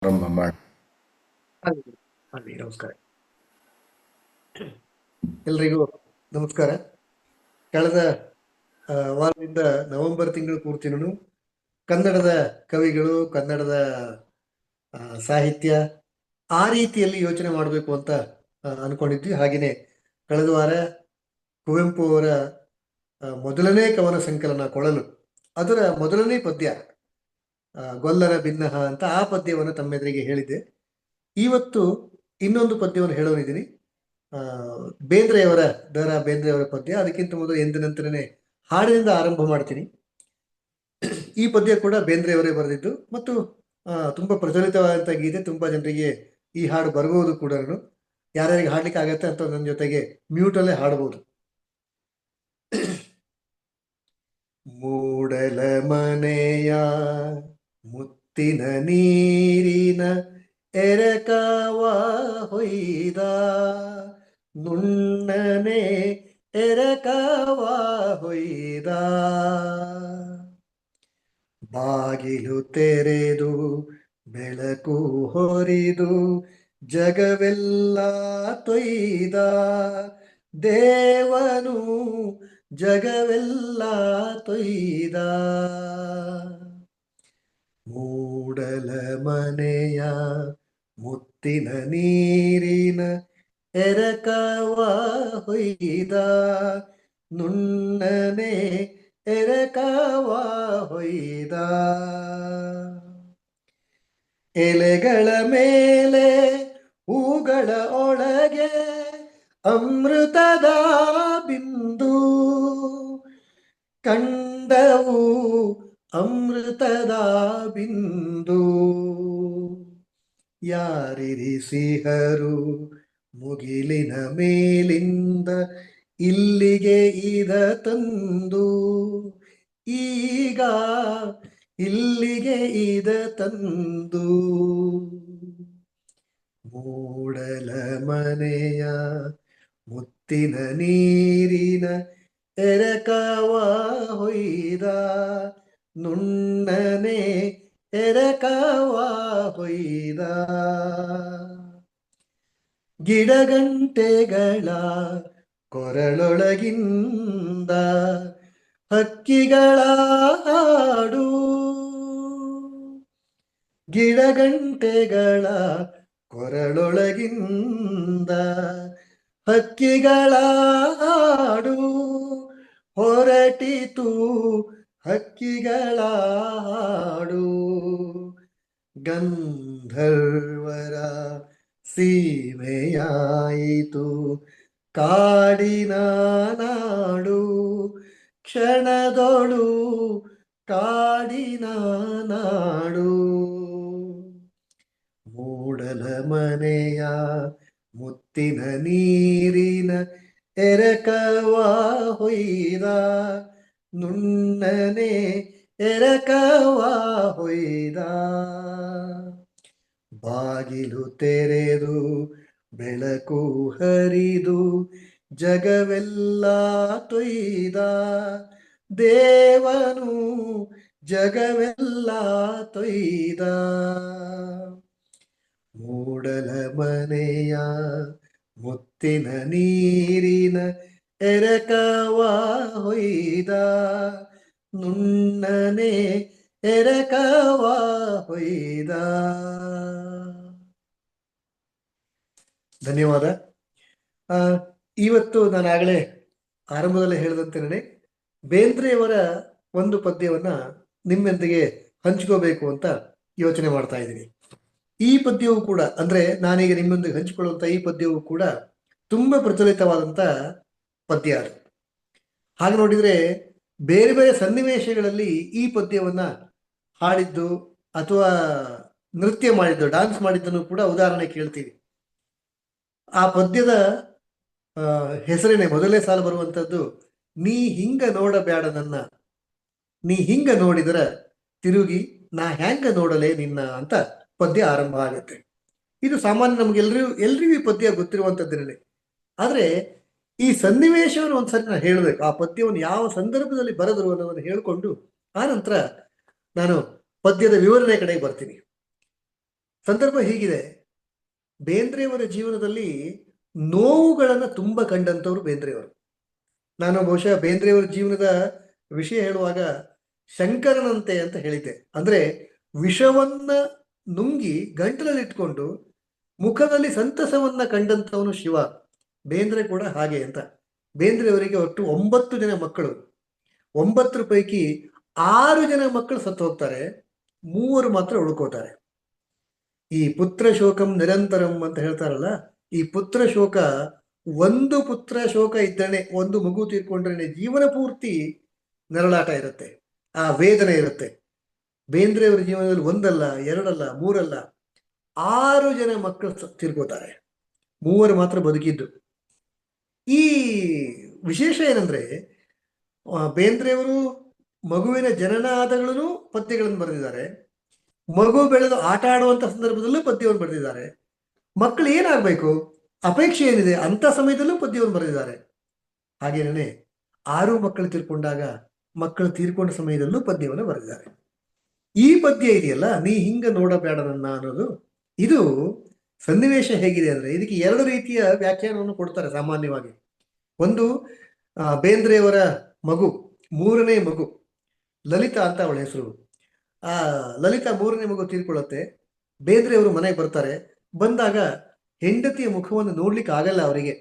ಪ್ರಾರಂಭ ಮಾಡಿ. ನಮಸ್ಕಾರ ಎಲ್ರಿಗೂ ನಮಸ್ಕಾರ. ಕಳೆದ ವಾರದಿಂದ ನವೆಂಬರ್ ತಿಂಗಳು ಪೂರ್ತಿನೂ ಕನ್ನಡದ ಕವಿಗಳು, ಕನ್ನಡದ ಸಾಹಿತ್ಯ ಆ ರೀತಿಯಲ್ಲಿ ಯೋಚನೆ ಮಾಡಬೇಕು ಅಂತ ಅನ್ಕೊಂಡಿದ್ವಿ. ಹಾಗೆಯೇ ಕಳೆದ ವಾರ ಕುವೆಂಪು ಅವರ ಮೊದಲನೇ ಕವನ ಸಂಕಲನ ಕೊಳಲು, ಅದರ ಮೊದಲನೇ ಪದ್ಯ ಗೊಲ್ಲರ ಭಿನ್ನಹ ಅಂತ ಆ ಪದ್ಯವನ್ನು ತಮ್ಮೆದುರಿಗೆ ಹೇಳಿದ್ದೆ. ಇವತ್ತು ಇನ್ನೊಂದು ಪದ್ಯವನ್ನು ಹೇಳೋನಿದ್ದೀನಿ. ಬೇಂದ್ರೆಯವರ ಬೇಂದ್ರೆಯವರ ಪದ್ಯ. ಅದಕ್ಕಿಂತ ಮೊದಲು ಎಂದಿನಂತರನೇ ಹಾಡಿನಿಂದ ಆರಂಭ ಮಾಡ್ತೀನಿ. ಈ ಪದ್ಯ ಕೂಡ ಬೇಂದ್ರೆಯವರೇ ಬರೆದಿದ್ದು ಮತ್ತು ತುಂಬಾ ಪ್ರಚಲಿತವಾದಂಥ ಗೀತೆ. ತುಂಬಾ ಜನರಿಗೆ ಈ ಹಾಡು ಬರಬಹುದು ಕೂಡ. ಯಾರ್ಯಾರಿಗೆ ಹಾಡ್ಲಿಕ್ಕೆ ಆಗತ್ತೆ ಅಂತ ನನ್ನ ಜೊತೆಗೆ ಮ್ಯೂಟಲ್ಲೇ ಹಾಡಬಹುದು. ಮೂಡಲ ಮನೆಯ ಮುತ್ತಿನ ನೀರಿನ ಎರಕವ ಹೊಯ್ದ ನುಣ್ಣನೆ ಎರಕವ ಹೊಯ್ದ ಬಾಗಿಲು ತೆರೆದು ಬೆಳಕು ಹೊರಿದು ಜಗವೆಲ್ಲ ತೊಯ್ದ ದೇವನು ಜಗವೆಲ್ಲ ತೊಯ್ದ. ಮೂಡಲ ಮನೆಯ ಮುತ್ತಿನ ನೀರಿನ ಎರಕವ ಹೊಯ್ದ ನುಣ್ಣನೆ ಎರಕವ ಹೊಯ್ದ. ಎಲೆಗಳ ಮೇಲೆ ಹೂಗಳ ಒಳಗೆ ಅಮೃತದ ಬಿಂದು ಕಂಡವು ಅಮೃತದ ಬಿಂದು. ಯಾರಿರಿಸಿಹರು ಮುಗಿಲಿನ ಮೇಲಿಂದ ಇಲ್ಲಿಗೆ ಇದ ತಂದು, ಈಗ ಇಲ್ಲಿಗೆ ಇದ ತಂದು. ಮೂಡಲ ಮನೆಯ ಮುತ್ತಿನ ನೀರಿನ ಎರಕವ ಹೊಯ್ದ ನುಣ್ಣನೆ ಎರಕವ ಹೊಯ್ದ. ಗಿಡಗಂಟೆಗಳ ಕೊರಳೊಳಗಿಂದ ಹಕ್ಕಿಗಳ ಹಾಡು, ಗಿಡಗಂಟೆಗಳ ಕೊರಳೊಳಗಿಂದ ಹಕ್ಕಿಗಳ ಹಾಡು ಹೊರಟಿತು ಹಕ್ಕಿಗಳ ಹಾಡು. ಗಂಧರ್ವರ ಸೀಮೆಯಾಯಿತು ಕಾಡಿನ ನಾಡು, ಕ್ಷಣದೊಳು ಕಾಡಿನ ನಾಡು. ಮೂಡಲ ಮನೆಯ ಮುತ್ತಿನ ನೀರಿನ ಎರಕವ ಹೊಯ್ದ ನುಣ್ಣನೆ ಎರಕವ ಹೊಯ್ದ. ಬಾಗಿಲು ತೆರೆದು ಬೆಳಕು ಹರಿದು ಜಗವೆಲ್ಲ ತೊಯ್ದ ದೇವನು ಜಗವೆಲ್ಲ ತೊಯ್ದ. ಮೂಡಲ ಮನೆಯ ಮುತ್ತಿನ ನೀರಿನ ಎರಕವ ಹೊಯ್ದ ನುಣ್ಣನೆ ಎರಕವ ಹೊಯ್ದ. ಧನ್ಯವಾದ. ಇವತ್ತು ನಾನು ಆಗಲೇ ಆರಂಭದಲ್ಲೇ ಹೇಳಿದಂತೆ ಬೇಂದ್ರೆಯವರ ಒಂದು ಪದ್ಯವನ್ನ ನಿಮ್ಮೊಂದಿಗೆ ಹಂಚ್ಕೋಬೇಕು ಅಂತ ಯೋಚನೆ ಮಾಡ್ತಾ ಇದ್ದೀನಿ. ಈ ಪದ್ಯವು ಕೂಡ, ಅಂದ್ರೆ ನಾನೀಗ ನಿಮ್ಮೊಂದಿಗೆ ಹಂಚಿಕೊಳ್ಳುವಂತ ಈ ಪದ್ಯವು ಕೂಡ ತುಂಬಾ ಪ್ರಚಲಿತವಾದಂತ ಪದ್ಯ. ಹಾಗೆ ನೋಡಿದ್ರೆ ಬೇರೆ ಬೇರೆ ಸನ್ನಿವೇಶಗಳಲ್ಲಿ ಈ ಪದ್ಯವನ್ನ ಹಾಡಿದ್ದು ಅಥವಾ ನೃತ್ಯ ಮಾಡಿದ್ದು, ಡಾನ್ಸ್ ಮಾಡಿದ್ದನ್ನು ಕೂಡ ಉದಾಹರಣೆ ಕೇಳ್ತೀವಿ. ಆ ಪದ್ಯದ ಹೆಸರೇನೆ ಮೊದಲನೇ ಸಾಲು ಬರುವಂತದ್ದು, ನೀ ಹಿಂಗ ನೋಡಬೇಡ ನನ್ನ, ನೀ ಹಿಂಗ ನೋಡಿದರ ತಿರುಗಿ ನಾ ಹ್ಯಾಂಗ ನೋಡಲೇ ನಿನ್ನ ಅಂತ ಪದ್ಯ ಆರಂಭ ಆಗುತ್ತೆ. ಇದು ಸಾಮಾನ್ಯ ಎಲ್ರಿಗೂ ಈ ಪದ್ಯ ಗೊತ್ತಿರುವಂತದ್ದೇನೆ. ಆದ್ರೆ ಈ ಸನ್ನಿವೇಶವನ್ನು ಒಂದ್ಸರಿ ನಾನು ಹೇಳಬೇಕು. ಆ ಪದ್ಯವನ್ನು ಯಾವ ಸಂದರ್ಭದಲ್ಲಿ ಬರೆದರು ಅನ್ನೋದನ್ನು ಹೇಳಿಕೊಂಡು ಆ ನಂತರ ನಾನು ಪದ್ಯದ ವಿವರಣೆ ಕಡೆಗೆ ಬರ್ತೀನಿ. ಸಂದರ್ಭ ಹೀಗಿದೆ. ಬೇಂದ್ರೆಯವರ ಜೀವನದಲ್ಲಿ ನೋವುಗಳನ್ನು ತುಂಬ ಕಂಡಂಥವ್ರು ಬೇಂದ್ರೆಯವರು. ನಾನು ಬಹುಶಃ ಬೇಂದ್ರೆಯವರ ಜೀವನದ ವಿಷಯ ಹೇಳುವಾಗ ಶಂಕರನಂತೆ ಅಂತ ಹೇಳಿದ್ದೆ. ಅಂದ್ರೆ ವಿಷವನ್ನ ನುಂಗಿ ಗಂಟಲಲ್ಲಿಟ್ಕೊಂಡು ಮುಖದಲ್ಲಿ ಸಂತಸವನ್ನ ಕಂಡಂಥವನು ಶಿವ. ಬೇಂದ್ರೆ ಕೂಡ ಹಾಗೆ ಅಂತ. ಬೇಂದ್ರೆಯವರಿಗೆ ಒಟ್ಟು 9 ಜನ ಮಕ್ಕಳು. 9 ಪೈಕಿ 6 ಜನ ಮಕ್ಕಳು ಸತ್ತು ಹೋಗ್ತಾರೆ, 3 ಮಾತ್ರ ಉಳ್ಕೋತಾರೆ. ಈ ಪುತ್ರ ಶೋಕಂ ನಿರಂತರಂ ಅಂತ ಹೇಳ್ತಾರಲ್ಲ, ಈ ಪುತ್ರ ಶೋಕ, ಒಂದು ಪುತ್ರ ಶೋಕ ಇದ್ದನೆ, ಒಂದು ಮಗು ತೀರ್ಕೊಂಡ್ರೆ ಜೀವನ ಪೂರ್ತಿ ನರಳಾಟ ಇರುತ್ತೆ, ಆ ವೇದನೆ ಇರುತ್ತೆ. ಬೇಂದ್ರೆಯವರ ಜೀವನದಲ್ಲಿ ಒಂದಲ್ಲ, ಎರಡಲ್ಲ, ಮೂರಲ್ಲ, 6 ಜನ ಮಕ್ಕಳು ತೀರ್ಕೋತಾರೆ, 3 ಮಾತ್ರ ಬದುಕಿದ್ದು. ಈ ವಿಶೇಷ ಏನಂದ್ರೆ, ಬೇಂದ್ರೆಯವರು ಮಗುವಿನ ಜನನ ಆದಗಳೂ ಪದ್ಯಗಳನ್ನು ಬರೆದಿದ್ದಾರೆ, ಮಗು ಬೆಳೆದು ಆಟ ಆಡುವಂತ ಸಂದರ್ಭದಲ್ಲೂ ಪದ್ಯವನ್ನು ಬರೆದಿದ್ದಾರೆ. ಮಕ್ಕಳು ಏನಾಗಬೇಕು, ಅಪೇಕ್ಷೆ ಏನಿದೆ ಅಂತ ಸಮಯದಲ್ಲೂ ಪದ್ಯವನ್ನು ಬರೆದಿದ್ದಾರೆ. ಹಾಗೇನೇ 6 ಮಕ್ಕಳು ತೀರ್ಕೊಂಡಾಗ, ಮಕ್ಕಳು ತೀರ್ಕೊಂಡ ಸಮಯದಲ್ಲೂ ಪದ್ಯವನ್ನು ಬರೆದಿದ್ದಾರೆ. ಈ ಪದ್ಯ ಇದೆಯಲ್ಲ, ನೀ ಹಿಂಗ ನೋಡಬೇಡ ನನ್ನ ಅನ್ನೋದು, ಇದು ಸನ್ನಿವೇಶ ಹೇಗಿದೆ ಅಂದ್ರೆ, ಇದಕ್ಕೆ 2 ರೀತಿಯ ವ್ಯಾಖ್ಯಾನವನ್ನು ಕೊಡ್ತಾರೆ ಸಾಮಾನ್ಯವಾಗಿ. ಒಂದು, ಬೇಂದ್ರೆಯವರ ಮಗು, 3ನೇ ಮಗು ಲಲಿತಾ ಅಂತ ಅವಳ ಹೆಸರು. ಆ ಲಲಿತಾ 3ನೇ ಮಗು ತೀರ್ಕೊಳ್ಳುತ್ತೆ. ಬೇಂದ್ರೆಯವರು ಮನೆಗೆ ಬರ್ತಾರೆ. ಬಂದಾಗ ಹೆಂಡತಿಯ ಮುಖವನ್ನು ನೋಡ್ಲಿಕ್ಕೆ ಆಗಲ್ಲ ಅವರಿಗೆ.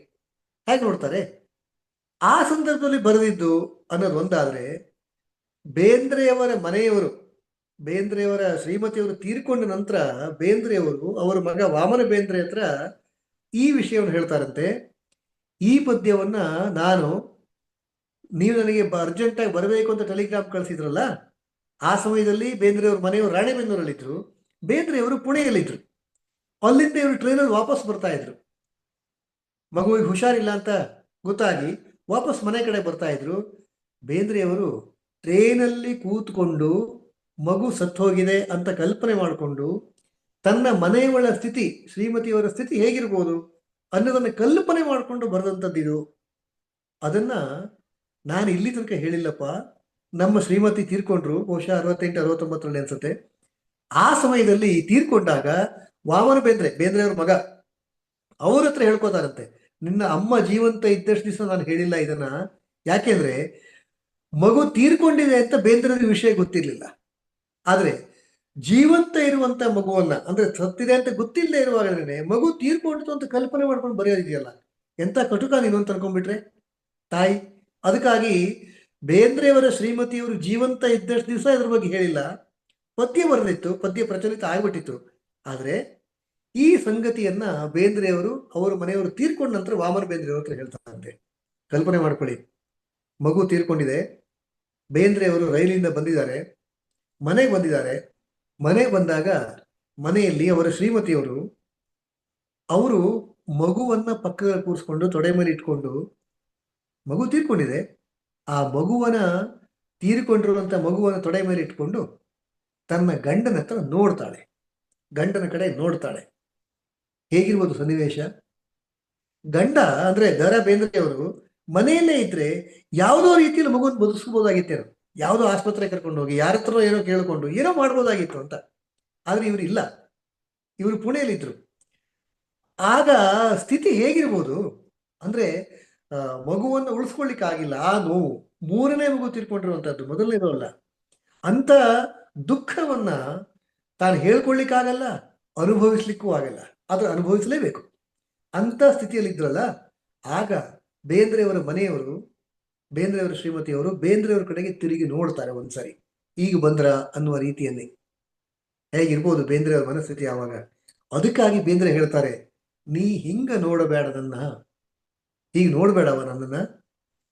ಹೇಗೆ ನೋಡ್ತಾರೆ? ಆ ಸಂದರ್ಭದಲ್ಲಿ ಬರೆದಿದ್ದು ಅನ್ನೋದು ಒಂದಾದ್ರೆ, ಬೇಂದ್ರೆಯವರ ಮನೆಯವರು, ಬೇಂದ್ರೆಯವರ ಶ್ರೀಮತಿಯವರು ತೀರ್ಕೊಂಡ ನಂತರ ಬೇಂದ್ರೆಯವರು ಅವರ ಮಗ ವಾಮನ ಬೇಂದ್ರೆ ಹತ್ರ ಈ ವಿಷಯವನ್ನು ಹೇಳ್ತಾರಂತೆ. ಈ ಪದ್ಯವನ್ನ ನೀವು ನನಗೆ ಅರ್ಜೆಂಟಾಗಿ ಬರಬೇಕು ಅಂತ ಟೆಲಿಗ್ರಾಮ್ ಕಳಿಸಿದ್ರಲ್ಲ, ಆ ಸಮಯದಲ್ಲಿ ಬೇಂದ್ರೆಯವ್ರ ಮನೆಯವರು ರಾಣೆಬೆನ್ನೂರಲ್ಲಿದ್ರು, ಬೇಂದ್ರೆಯವರು ಪುಣೆಯಲ್ಲಿದ್ರು. ಅಲ್ಲಿಂದ ಇವರು ಟ್ರೈನಲ್ಲಿ ವಾಪಸ್ ಬರ್ತಾ ಇದ್ರು. ಮಗುವಿಗೆ ಹುಷಾರಿಲ್ಲ ಅಂತ ಗೊತ್ತಾಗಿ ವಾಪಸ್ ಮನೆ ಕಡೆ ಬರ್ತಾ ಇದ್ರು. ಬೇಂದ್ರೆಯವರು ಟ್ರೈನಲ್ಲಿ ಕೂತ್ಕೊಂಡು ಮಗು ಸತ್ತೋಗಿದೆ ಅಂತ ಕಲ್ಪನೆ ಮಾಡಿಕೊಂಡು, ತನ್ನ ಮನೆಯವಳ ಸ್ಥಿತಿ, ಶ್ರೀಮತಿಯವರ ಸ್ಥಿತಿ ಹೇಗಿರ್ಬೋದು ಅನ್ನೋದನ್ನು ಕಲ್ಪನೆ ಮಾಡಿಕೊಂಡು ಬರೆದಂಥದ್ದಿದು. ಅದನ್ನ ನಾನು ಇಲ್ಲಿ ತನಕ ಹೇಳಿಲ್ಲಪ್ಪ. ನಮ್ಮ ಶ್ರೀಮತಿ ತೀರ್ಕೊಂಡ್ರು ಬಹುಶಃ 68-69ರಲ್ಲಿ ಅನ್ಸುತ್ತೆ. ಆ ಸಮಯದಲ್ಲಿ ತೀರ್ಕೊಂಡಾಗ ವಾಮನ ಬೇಂದ್ರೆಯವ್ರ ಮಗ ಅವ್ರ ಹತ್ರ ಹೇಳ್ಕೋತಾರಂತೆ, ನಿನ್ನ ಅಮ್ಮ ಜೀವಂತ ಇದ್ದಷ್ಟು ದಿವಸ ನಾನು ಹೇಳಿಲ್ಲ ಇದನ್ನ. ಯಾಕೆಂದ್ರೆ ಮಗು ತೀರ್ಕೊಂಡಿದೆ ಅಂತ ಬೇಂದ್ರೆಯವ್ರಿಗೆ ವಿಷಯ ಗೊತ್ತಿರ್ಲಿಲ್ಲ. ಆದ್ರೆ ಜೀವಂತ ಇರುವಂತ ಮಗುವನ್ನ, ಅಂದ್ರೆ ಸತ್ತಿದೆ ಅಂತ ಗೊತ್ತಿಲ್ಲದೆ ಇರುವಾಗಲೇ ಮಗು ತೀರ್ಕೊಂಡಿತು ಅಂತ ಕಲ್ಪನೆ ಮಾಡ್ಕೊಂಡು ಬರೆಯೋದಿದೆಯಲ್ಲ, ಎಂತ ಕಟುಕ ನೀನು ಅಂತ ಅನ್ಕೊಂಡ್ಬಿಟ್ರೆ ತಾಯಿ. ಅದಕ್ಕಾಗಿ ಬೇಂದ್ರೆಯವರ ಶ್ರೀಮತಿಯವರು ಜೀವಂತ ಇದ್ದಷ್ಟು ದಿವಸ ಇದ್ರ ಬಗ್ಗೆ ಹೇಳಿಲ್ಲ. ಪದ್ಯ ಬರೆದಿತ್ತು, ಪದ್ಯ ಪ್ರಚಲಿತ ಆಗ್ಬಿಟ್ಟಿತ್ತು. ಆದ್ರೆ ಈ ಸಂಗತಿಯನ್ನ ಬೇಂದ್ರೆಯವರು ಅವರ ಮನೆಯವರು ತೀರ್ಕೊಂಡ ನಂತರ ವಾಮನ ಬೇಂದ್ರೆಯವ್ರ ಹತ್ರ ಹೇಳ್ತಾರಂತೆ. ಕಲ್ಪನೆ ಮಾಡ್ಕೊಳ್ಳಿ, ಮಗು ತೀರ್ಕೊಂಡಿದೆ, ಬೇಂದ್ರೆಯವರು ರೈಲಿಂದ ಬಂದಿದ್ದಾರೆ, ಮನೆಗೆ ಬಂದಿದ್ದಾರೆ. ಮನೆಗೆ ಬಂದಾಗ ಮನೆಯಲ್ಲಿ ಅವರ ಶ್ರೀಮತಿಯವರು, ಅವರು ಮಗುವನ್ನ ಪಕ್ಕದಲ್ಲಿ ಕೂರಿಸ್ಕೊಂಡು ತೊಡೆ ಮೇಲೆ ಇಟ್ಕೊಂಡು, ಮಗು ತೀರ್ಕೊಂಡಿದೆ, ಆ ತೀರಿಕೊಂಡಿರುವಂತ ಮಗುವನ್ನ ತೊಡೆ ಮೇಲೆ ಇಟ್ಕೊಂಡು ತನ್ನ ಗಂಡನ ಹತ್ರ ನೋಡ್ತಾಳೆ, ಗಂಡನ ಕಡೆ ನೋಡ್ತಾಳೆ. ಹೇಗಿರ್ಬೋದು ಸನ್ನಿವೇಶ? ಗಂಡ ಅಂದ್ರೆ ಬೇಂದ್ರೆಯವರು ಮನೆಯಲ್ಲೇ ಇದ್ರೆ ಯಾವುದೋ ರೀತಿಯಲ್ಲಿ ಮಗುವನ್ನು ಬದುಕಿಸಬಹುದಾಗಿತ್ತೇನೋ, ಯಾವುದೋ ಆಸ್ಪತ್ರೆ ಕರ್ಕೊಂಡು ಹೋಗಿ ಯಾರ ಹತ್ರ ಏನೋ ಕೇಳಿಕೊಂಡು ಏನೋ ಮಾಡ್ಬೋದಾಗಿತ್ತು ಅಂತ. ಆದ್ರೆ ಇವರು ಇಲ್ಲ, ಇವರು ಪುಣೆಯಲ್ಲಿದ್ರು. ಆಗ ಸ್ಥಿತಿ ಹೇಗಿರ್ಬೋದು ಅಂದ್ರೆ, ಮಗುವನ್ನು ಉಳಿಸ್ಕೊಳ್ಳಿಕ್ಕೆ ಆಗಿಲ್ಲ, ಆ ನೋವು. 3ನೇ ಮಗು ತೀರ್ಕೊಂಡಿರುವಂತದ್ದು, ಮೊದಲನೇದು ಅಲ್ಲ. ಅಂತ ದುಃಖವನ್ನ ತಾನು ಹೇಳ್ಕೊಳ್ಳಿಕ್ಕಾಗಲ್ಲ, ಅನುಭವಿಸ್ಲಿಕ್ಕೂ ಆಗಲ್ಲ, ಆದ್ರೆ ಅನುಭವಿಸಲೇಬೇಕು. ಅಂತ ಸ್ಥಿತಿಯಲ್ಲಿ ಇದ್ರಲ್ಲ, ಆಗ ಬೇಂದ್ರೆಯವರ ಮನೆಯವರು, ಬೇಂದ್ರೆಯವರ ಶ್ರೀಮತಿಯವರು ಬೇಂದ್ರೆಯವರ ಕಡೆಗೆ ತಿರುಗಿ ನೋಡ್ತಾರೆ ಒಂದ್ಸರಿ, ಈಗ ಬಂದ್ರ ಅನ್ನುವ ರೀತಿಯಲ್ಲಿ. ಹೇಗಿರ್ಬೋದು ಬೇಂದ್ರೆಯವರ ಮನಸ್ಥಿತಿ ಆವಾಗ? ಅದಕ್ಕಾಗಿ ಬೇಂದ್ರೆ ಹೇಳ್ತಾರೆ, ನೀ ಹಿಂಗ ನೋಡಬೇಡ ನನ್ನ, ಈಗ ನೋಡ್ಬೇಡವ ನನ್ನನ್ನ,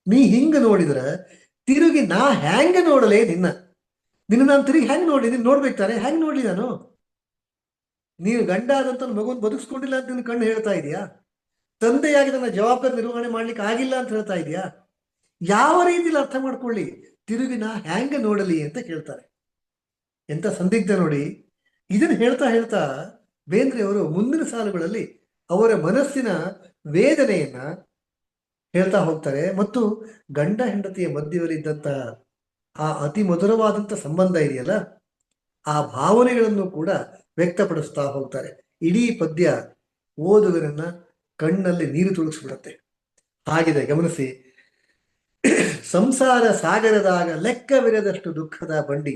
ನೀ ಹಿಂಗ ನೋಡಿದ್ರ ತಿರುಗಿ ನಾ ಹ್ಯಾಂಗ ನೋಡಲೇ ನಿನ್ನ ನಾನು ತಿರುಗಿ ಹೆಂಗ್ ನೋಡಿ, ನೀನ್ ನೋಡ್ಬೇಕು ತಾನೆ, ಹೆಂಗ್ ನೋಡ್ಲಿ ನಾನು? ನೀನು ಗಂಡ ಆದಂತ ಮಗುನ್ ಬದುಕಿಸ್ಕೊಂಡಿಲ್ಲ ಅಂತ ನಿನ್ನ ಕಣ್ಣು ಹೇಳ್ತಾ ಇದೀಯಾ? ತಂದೆಯಾಗಿ ನನ್ನ ಜವಾಬ್ದಾರಿ ನಿರ್ವಹಣೆ ಮಾಡ್ಲಿಕ್ಕೆ ಆಗಿಲ್ಲ ಅಂತ ಹೇಳ್ತಾ ಇದೀಯಾ? ಯಾವ ರೀತಿಯಲ್ಲಿ ಅರ್ಥ ಮಾಡ್ಕೊಳ್ಳಿ, ತಿರುಗಿ ನಾ ಹ್ಯಾಂಗ ನೋಡಲಿ ಅಂತ ಕೇಳ್ತಾರೆ. ಎಂತ ಸಂದಿಗ್ಧ ನೋಡಿ. ಇದನ್ನು ಹೇಳ್ತಾ ಹೇಳ್ತಾ ಬೇಂದ್ರೆಯವರು ಮುಂದಿನ ಸಾಲುಗಳಲ್ಲಿ ಅವರ ಮನಸ್ಸಿನ ವೇದನೆಯನ್ನ ಹೇಳ್ತಾ ಹೋಗ್ತಾರೆ. ಮತ್ತು ಗಂಡ ಹೆಂಡತಿಯ ಮಧ್ಯದಲ್ಲಿದ್ದಂತಹ ಆ ಅತಿ ಮಧುರವಾದಂತ ಸಂಬಂಧ ಇದೆಯಲ್ಲ, ಆ ಭಾವನೆಗಳನ್ನು ಕೂಡ ವ್ಯಕ್ತಪಡಿಸ್ತಾ ಹೋಗ್ತಾರೆ. ಇಡೀ ಪದ್ಯ ಓದುಗರನ್ನ ಕಣ್ಣಲ್ಲಿ ನೀರು ತುಳುಕ್ಸ್ಬಿಡುತ್ತೆ. ಹಾಗಿದೆ ಗಮನಿಸಿ. ಸಂಸಾರ ಸಾಗರದಾಗ ಲೆಕ್ಕವಿರದಷ್ಟು ದುಃಖದ ಬಂಡಿ,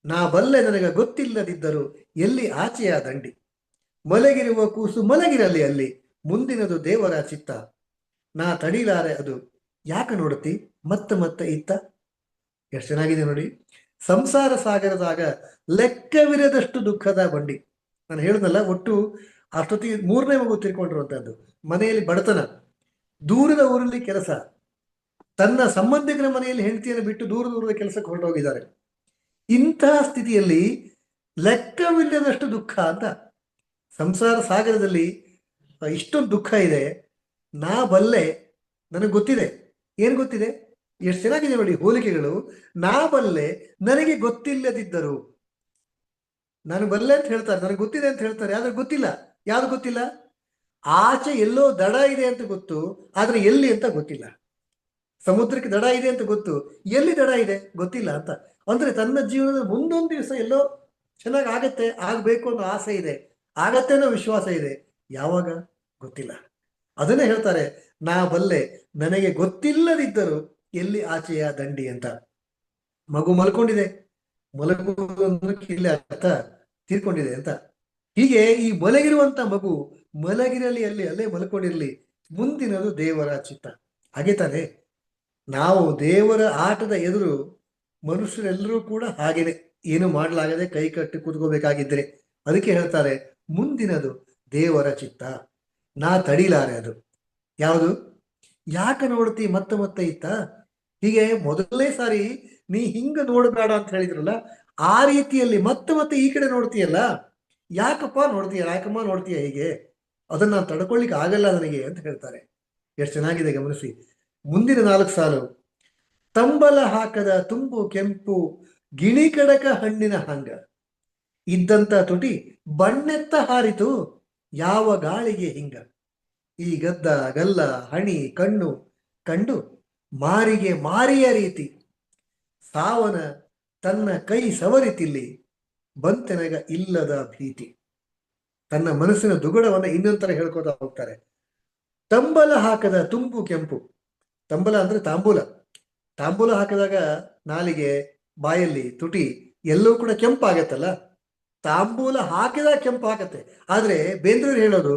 ನಾ ಬಲ್ಲೆ ನನಗ ಗೊತ್ತಿಲ್ಲದಿದ್ದರು ಎಲ್ಲಿ ಆಚೆಯ ದಂಡಿ, ಮಲಗಿರುವ ಕೂಸು ಮಲಗಿರಲಿ ಅಲ್ಲಿ, ಮುಂದಿನದು ದೇವರ ಚಿತ್ತ, ನಾ ತಡಿಲಾರೆ ಅದು ಯಾಕ ನೋಡತಿ ಮತ್ತೆ ಮತ್ತೆ ಇತ್ತ. ಎಷ್ಟು ಚೆನ್ನಾಗಿದೆ ನೋಡಿ. ಸಂಸಾರ ಸಾಗರದಾಗ ಲೆಕ್ಕವಿರದಷ್ಟು ದುಃಖದ ಬಂಡಿ. ನಾನು ಹೇಳಿದ್ನಲ್ಲ, ಒಟ್ಟು ಅಷ್ಟೊತ್ತಿಗೆ 3ನೇ ಮಗು ತಿರ್ಕೊಂಡಿರುವಂತಹದ್ದು, ಮನೆಯಲ್ಲಿ ಬಡತನ, ದೂರದ ಊರಲ್ಲಿ ಕೆಲಸ, ತನ್ನ ಸಂಬಂಧಿಕರ ಮನೆಯಲ್ಲಿ ಹೆಂಡತಿಯನ್ನು ಬಿಟ್ಟು ದೂರದ ಕೆಲಸಕ್ಕೆ ಹೊರಟೋಗಿದ್ದಾರೆ. ಇಂತಹ ಸ್ಥಿತಿಯಲ್ಲಿ ಲೆಕ್ಕವಿಲ್ಲದಷ್ಟು ದುಃಖ ಅಂತ. ಸಂಸಾರ ಸಾಗರದಲ್ಲಿ ಇಷ್ಟೊಂದು ದುಃಖ ಇದೆ, ನಾ ಬಲ್ಲೆ, ನನಗೆ ಗೊತ್ತಿದೆ. ಏನು ಗೊತ್ತಿದೆ? ಎಷ್ಟು ಚೆನ್ನಾಗಿದೆ ನೋಡಿ ಹೋಲಿಕೆಗಳು. ನಾ ಬಲ್ಲೆ, ನನಗೆ ಗೊತ್ತಿಲ್ಲದಿದ್ದರು. ನಾನು ಬಲ್ಲೆ ಅಂತ ಹೇಳ್ತಾರೆ, ನನಗೆ ಗೊತ್ತಿದೆ ಅಂತ ಹೇಳ್ತಾರೆ, ಆದ್ರೆ ಗೊತ್ತಿಲ್ಲ. ಯಾವ್ದು ಗೊತ್ತಿಲ್ಲ? ಆಚೆ ಎಲ್ಲೋ ದಡ ಇದೆ ಅಂತ ಗೊತ್ತು, ಆದ್ರೆ ಎಲ್ಲಿ ಅಂತ ಗೊತ್ತಿಲ್ಲ. ಸಮುದ್ರಕ್ಕೆ ದಡ ಇದೆ ಅಂತ ಗೊತ್ತು, ಎಲ್ಲಿ ದಡ ಇದೆ ಗೊತ್ತಿಲ್ಲ ಅಂತ. ಅಂದ್ರೆ ತನ್ನ ಜೀವನದ ಮುಂದೊಂದು ದಿವಸ ಎಲ್ಲೋ ಚೆನ್ನಾಗಿ ಆಗತ್ತೆ, ಆಗ್ಬೇಕು ಅನ್ನೋ ಆಸೆ ಇದೆ, ಆಗತ್ತೆ ಅನ್ನೋ ವಿಶ್ವಾಸ ಇದೆ, ಯಾವಾಗ ಗೊತ್ತಿಲ್ಲ. ಅದನ್ನೇ ಹೇಳ್ತಾರೆ, ನಾ ಬಲ್ಲೆ, ನನಗೆ ಗೊತ್ತಿಲ್ಲದಿದ್ದರು ಎಲ್ಲಿ ಆಚೆಯ ದಂಡಿ ಅಂತ. ಮಗು ಮಲ್ಕೊಂಡಿದೆ, ಮಲಗುವುದಕ್ಕೆ ಇಲ್ಲಿ ಅರ್ಥ ತೀರ್ಕೊಂಡಿದೆ ಅಂತ. ಹೀಗೆ ಈ ಮಲಗಿರುವಂತ ಮಗು ಮಲಗಿರಲಿ, ಅಲ್ಲಿ ಅಲ್ಲೇ ಮಲ್ಕೊಂಡಿರ್ಲಿ, ಮುಂದಿನದು ದೇವರ ಚಿತ್ತ. ಹಾಗೆ ತಾನೆ ನಾವು ದೇವರ ಆಟದ ಎದುರು ಮನುಷ್ಯರೆಲ್ಲರೂ ಕೂಡ ಹಾಗೇನೆ, ಏನು ಮಾಡಲಾಗದೆ ಕೈ ಕಟ್ಟಿ ಕೂತ್ಕೋಬೇಕಾಗಿದ್ರೆ. ಅದಕ್ಕೆ ಹೇಳ್ತಾರೆ, ಮುಂದಿನದು ದೇವರ ಚಿತ್ತ, ನಾ ತಡಿಲಾರೆ ಅದು. ಯಾವುದು? ಯಾಕ ನೋಡ್ತಿ ಮತ್ತೆ ಮತ್ತೆ ಇತ್ತ. ಹೀಗೆ ಮೊದಲನೇ ಸಾರಿ ನೀ ಹಿಂಗ ನೋಡಬೇಡ ಅಂತ ಹೇಳಿದ್ರಲ್ಲ, ಆ ರೀತಿಯಲ್ಲಿ ಮತ್ತೆ ಮತ್ತೆ ಈ ಕಡೆ ನೋಡ್ತೀಯಲ್ಲ, ಯಾಕಪ್ಪ ನೋಡ್ತೀಯ, ಯಾಕಮ್ಮ ನೋಡ್ತೀಯ ಹೀಗೆ, ಅದನ್ನ ನಾನು ತಡ್ಕೊಳ್ಳಿಕ್ಕೆ ಆಗಲ್ಲ ನನಗೆ ಅಂತ ಹೇಳ್ತಾರೆ. ಎಷ್ಟು ಚೆನ್ನಾಗಿದೆ ಗಮನಿಸಿ. ಮುಂದಿನ 4 ಸಾಲು, ತಂಬಲ ಹಾಕದ ತುಂಬು ಕೆಂಪು ಗಿಣಿ ಕಡಕ ಹಣ್ಣಿನ ಹಂಗ, ಇದ್ದಂತ ತುಟಿ ಬಣ್ಣೆತ್ತ ಹಾರಿತು ಯಾವ ಗಾಳಿಗೆ ಹಿಂಗ, ಈ ಗದ್ದ ಗಲ್ಲ ಹಣಿ ಕಣ್ಣು ಕಂಡು ಮಾರಿಗೆ ಮಾರಿಯ ರೀತಿ, ಸಾವನ ತನ್ನ ಕೈ ಸವರಿತಿಲ್ಲಿ ಬಂತೆನಗ ಇಲ್ಲದ ಭೀತಿ. ತನ್ನ ಮನಸ್ಸಿನ ದುಗುಡವನ್ನ ಇನ್ನೊಂಥರ ಹೇಳ್ಕೋತಾ ಹೋಗ್ತಾರೆ. ತಂಬಲ ಹಾಕದ ತುಂಬು ಕೆಂಪು, ತಂಬಲ ಅಂದ್ರೆ ತಾಂಬೂಲ. ತಾಂಬೂಲ ಹಾಕಿದಾಗ ನಾಲಿಗೆ, ಬಾಯಲ್ಲಿ, ತುಟಿ ಎಲ್ಲವೂ ಕೂಡ ಕೆಂಪಾಗತ್ತಲ್ಲ. ತಾಂಬೂಲ ಹಾಕಿದಾಗ ಕೆಂಪು ಹಾಕತ್ತೆ. ಆದ್ರೆ ಬೇಂದ್ರವ್ರು ಹೇಳೋದು,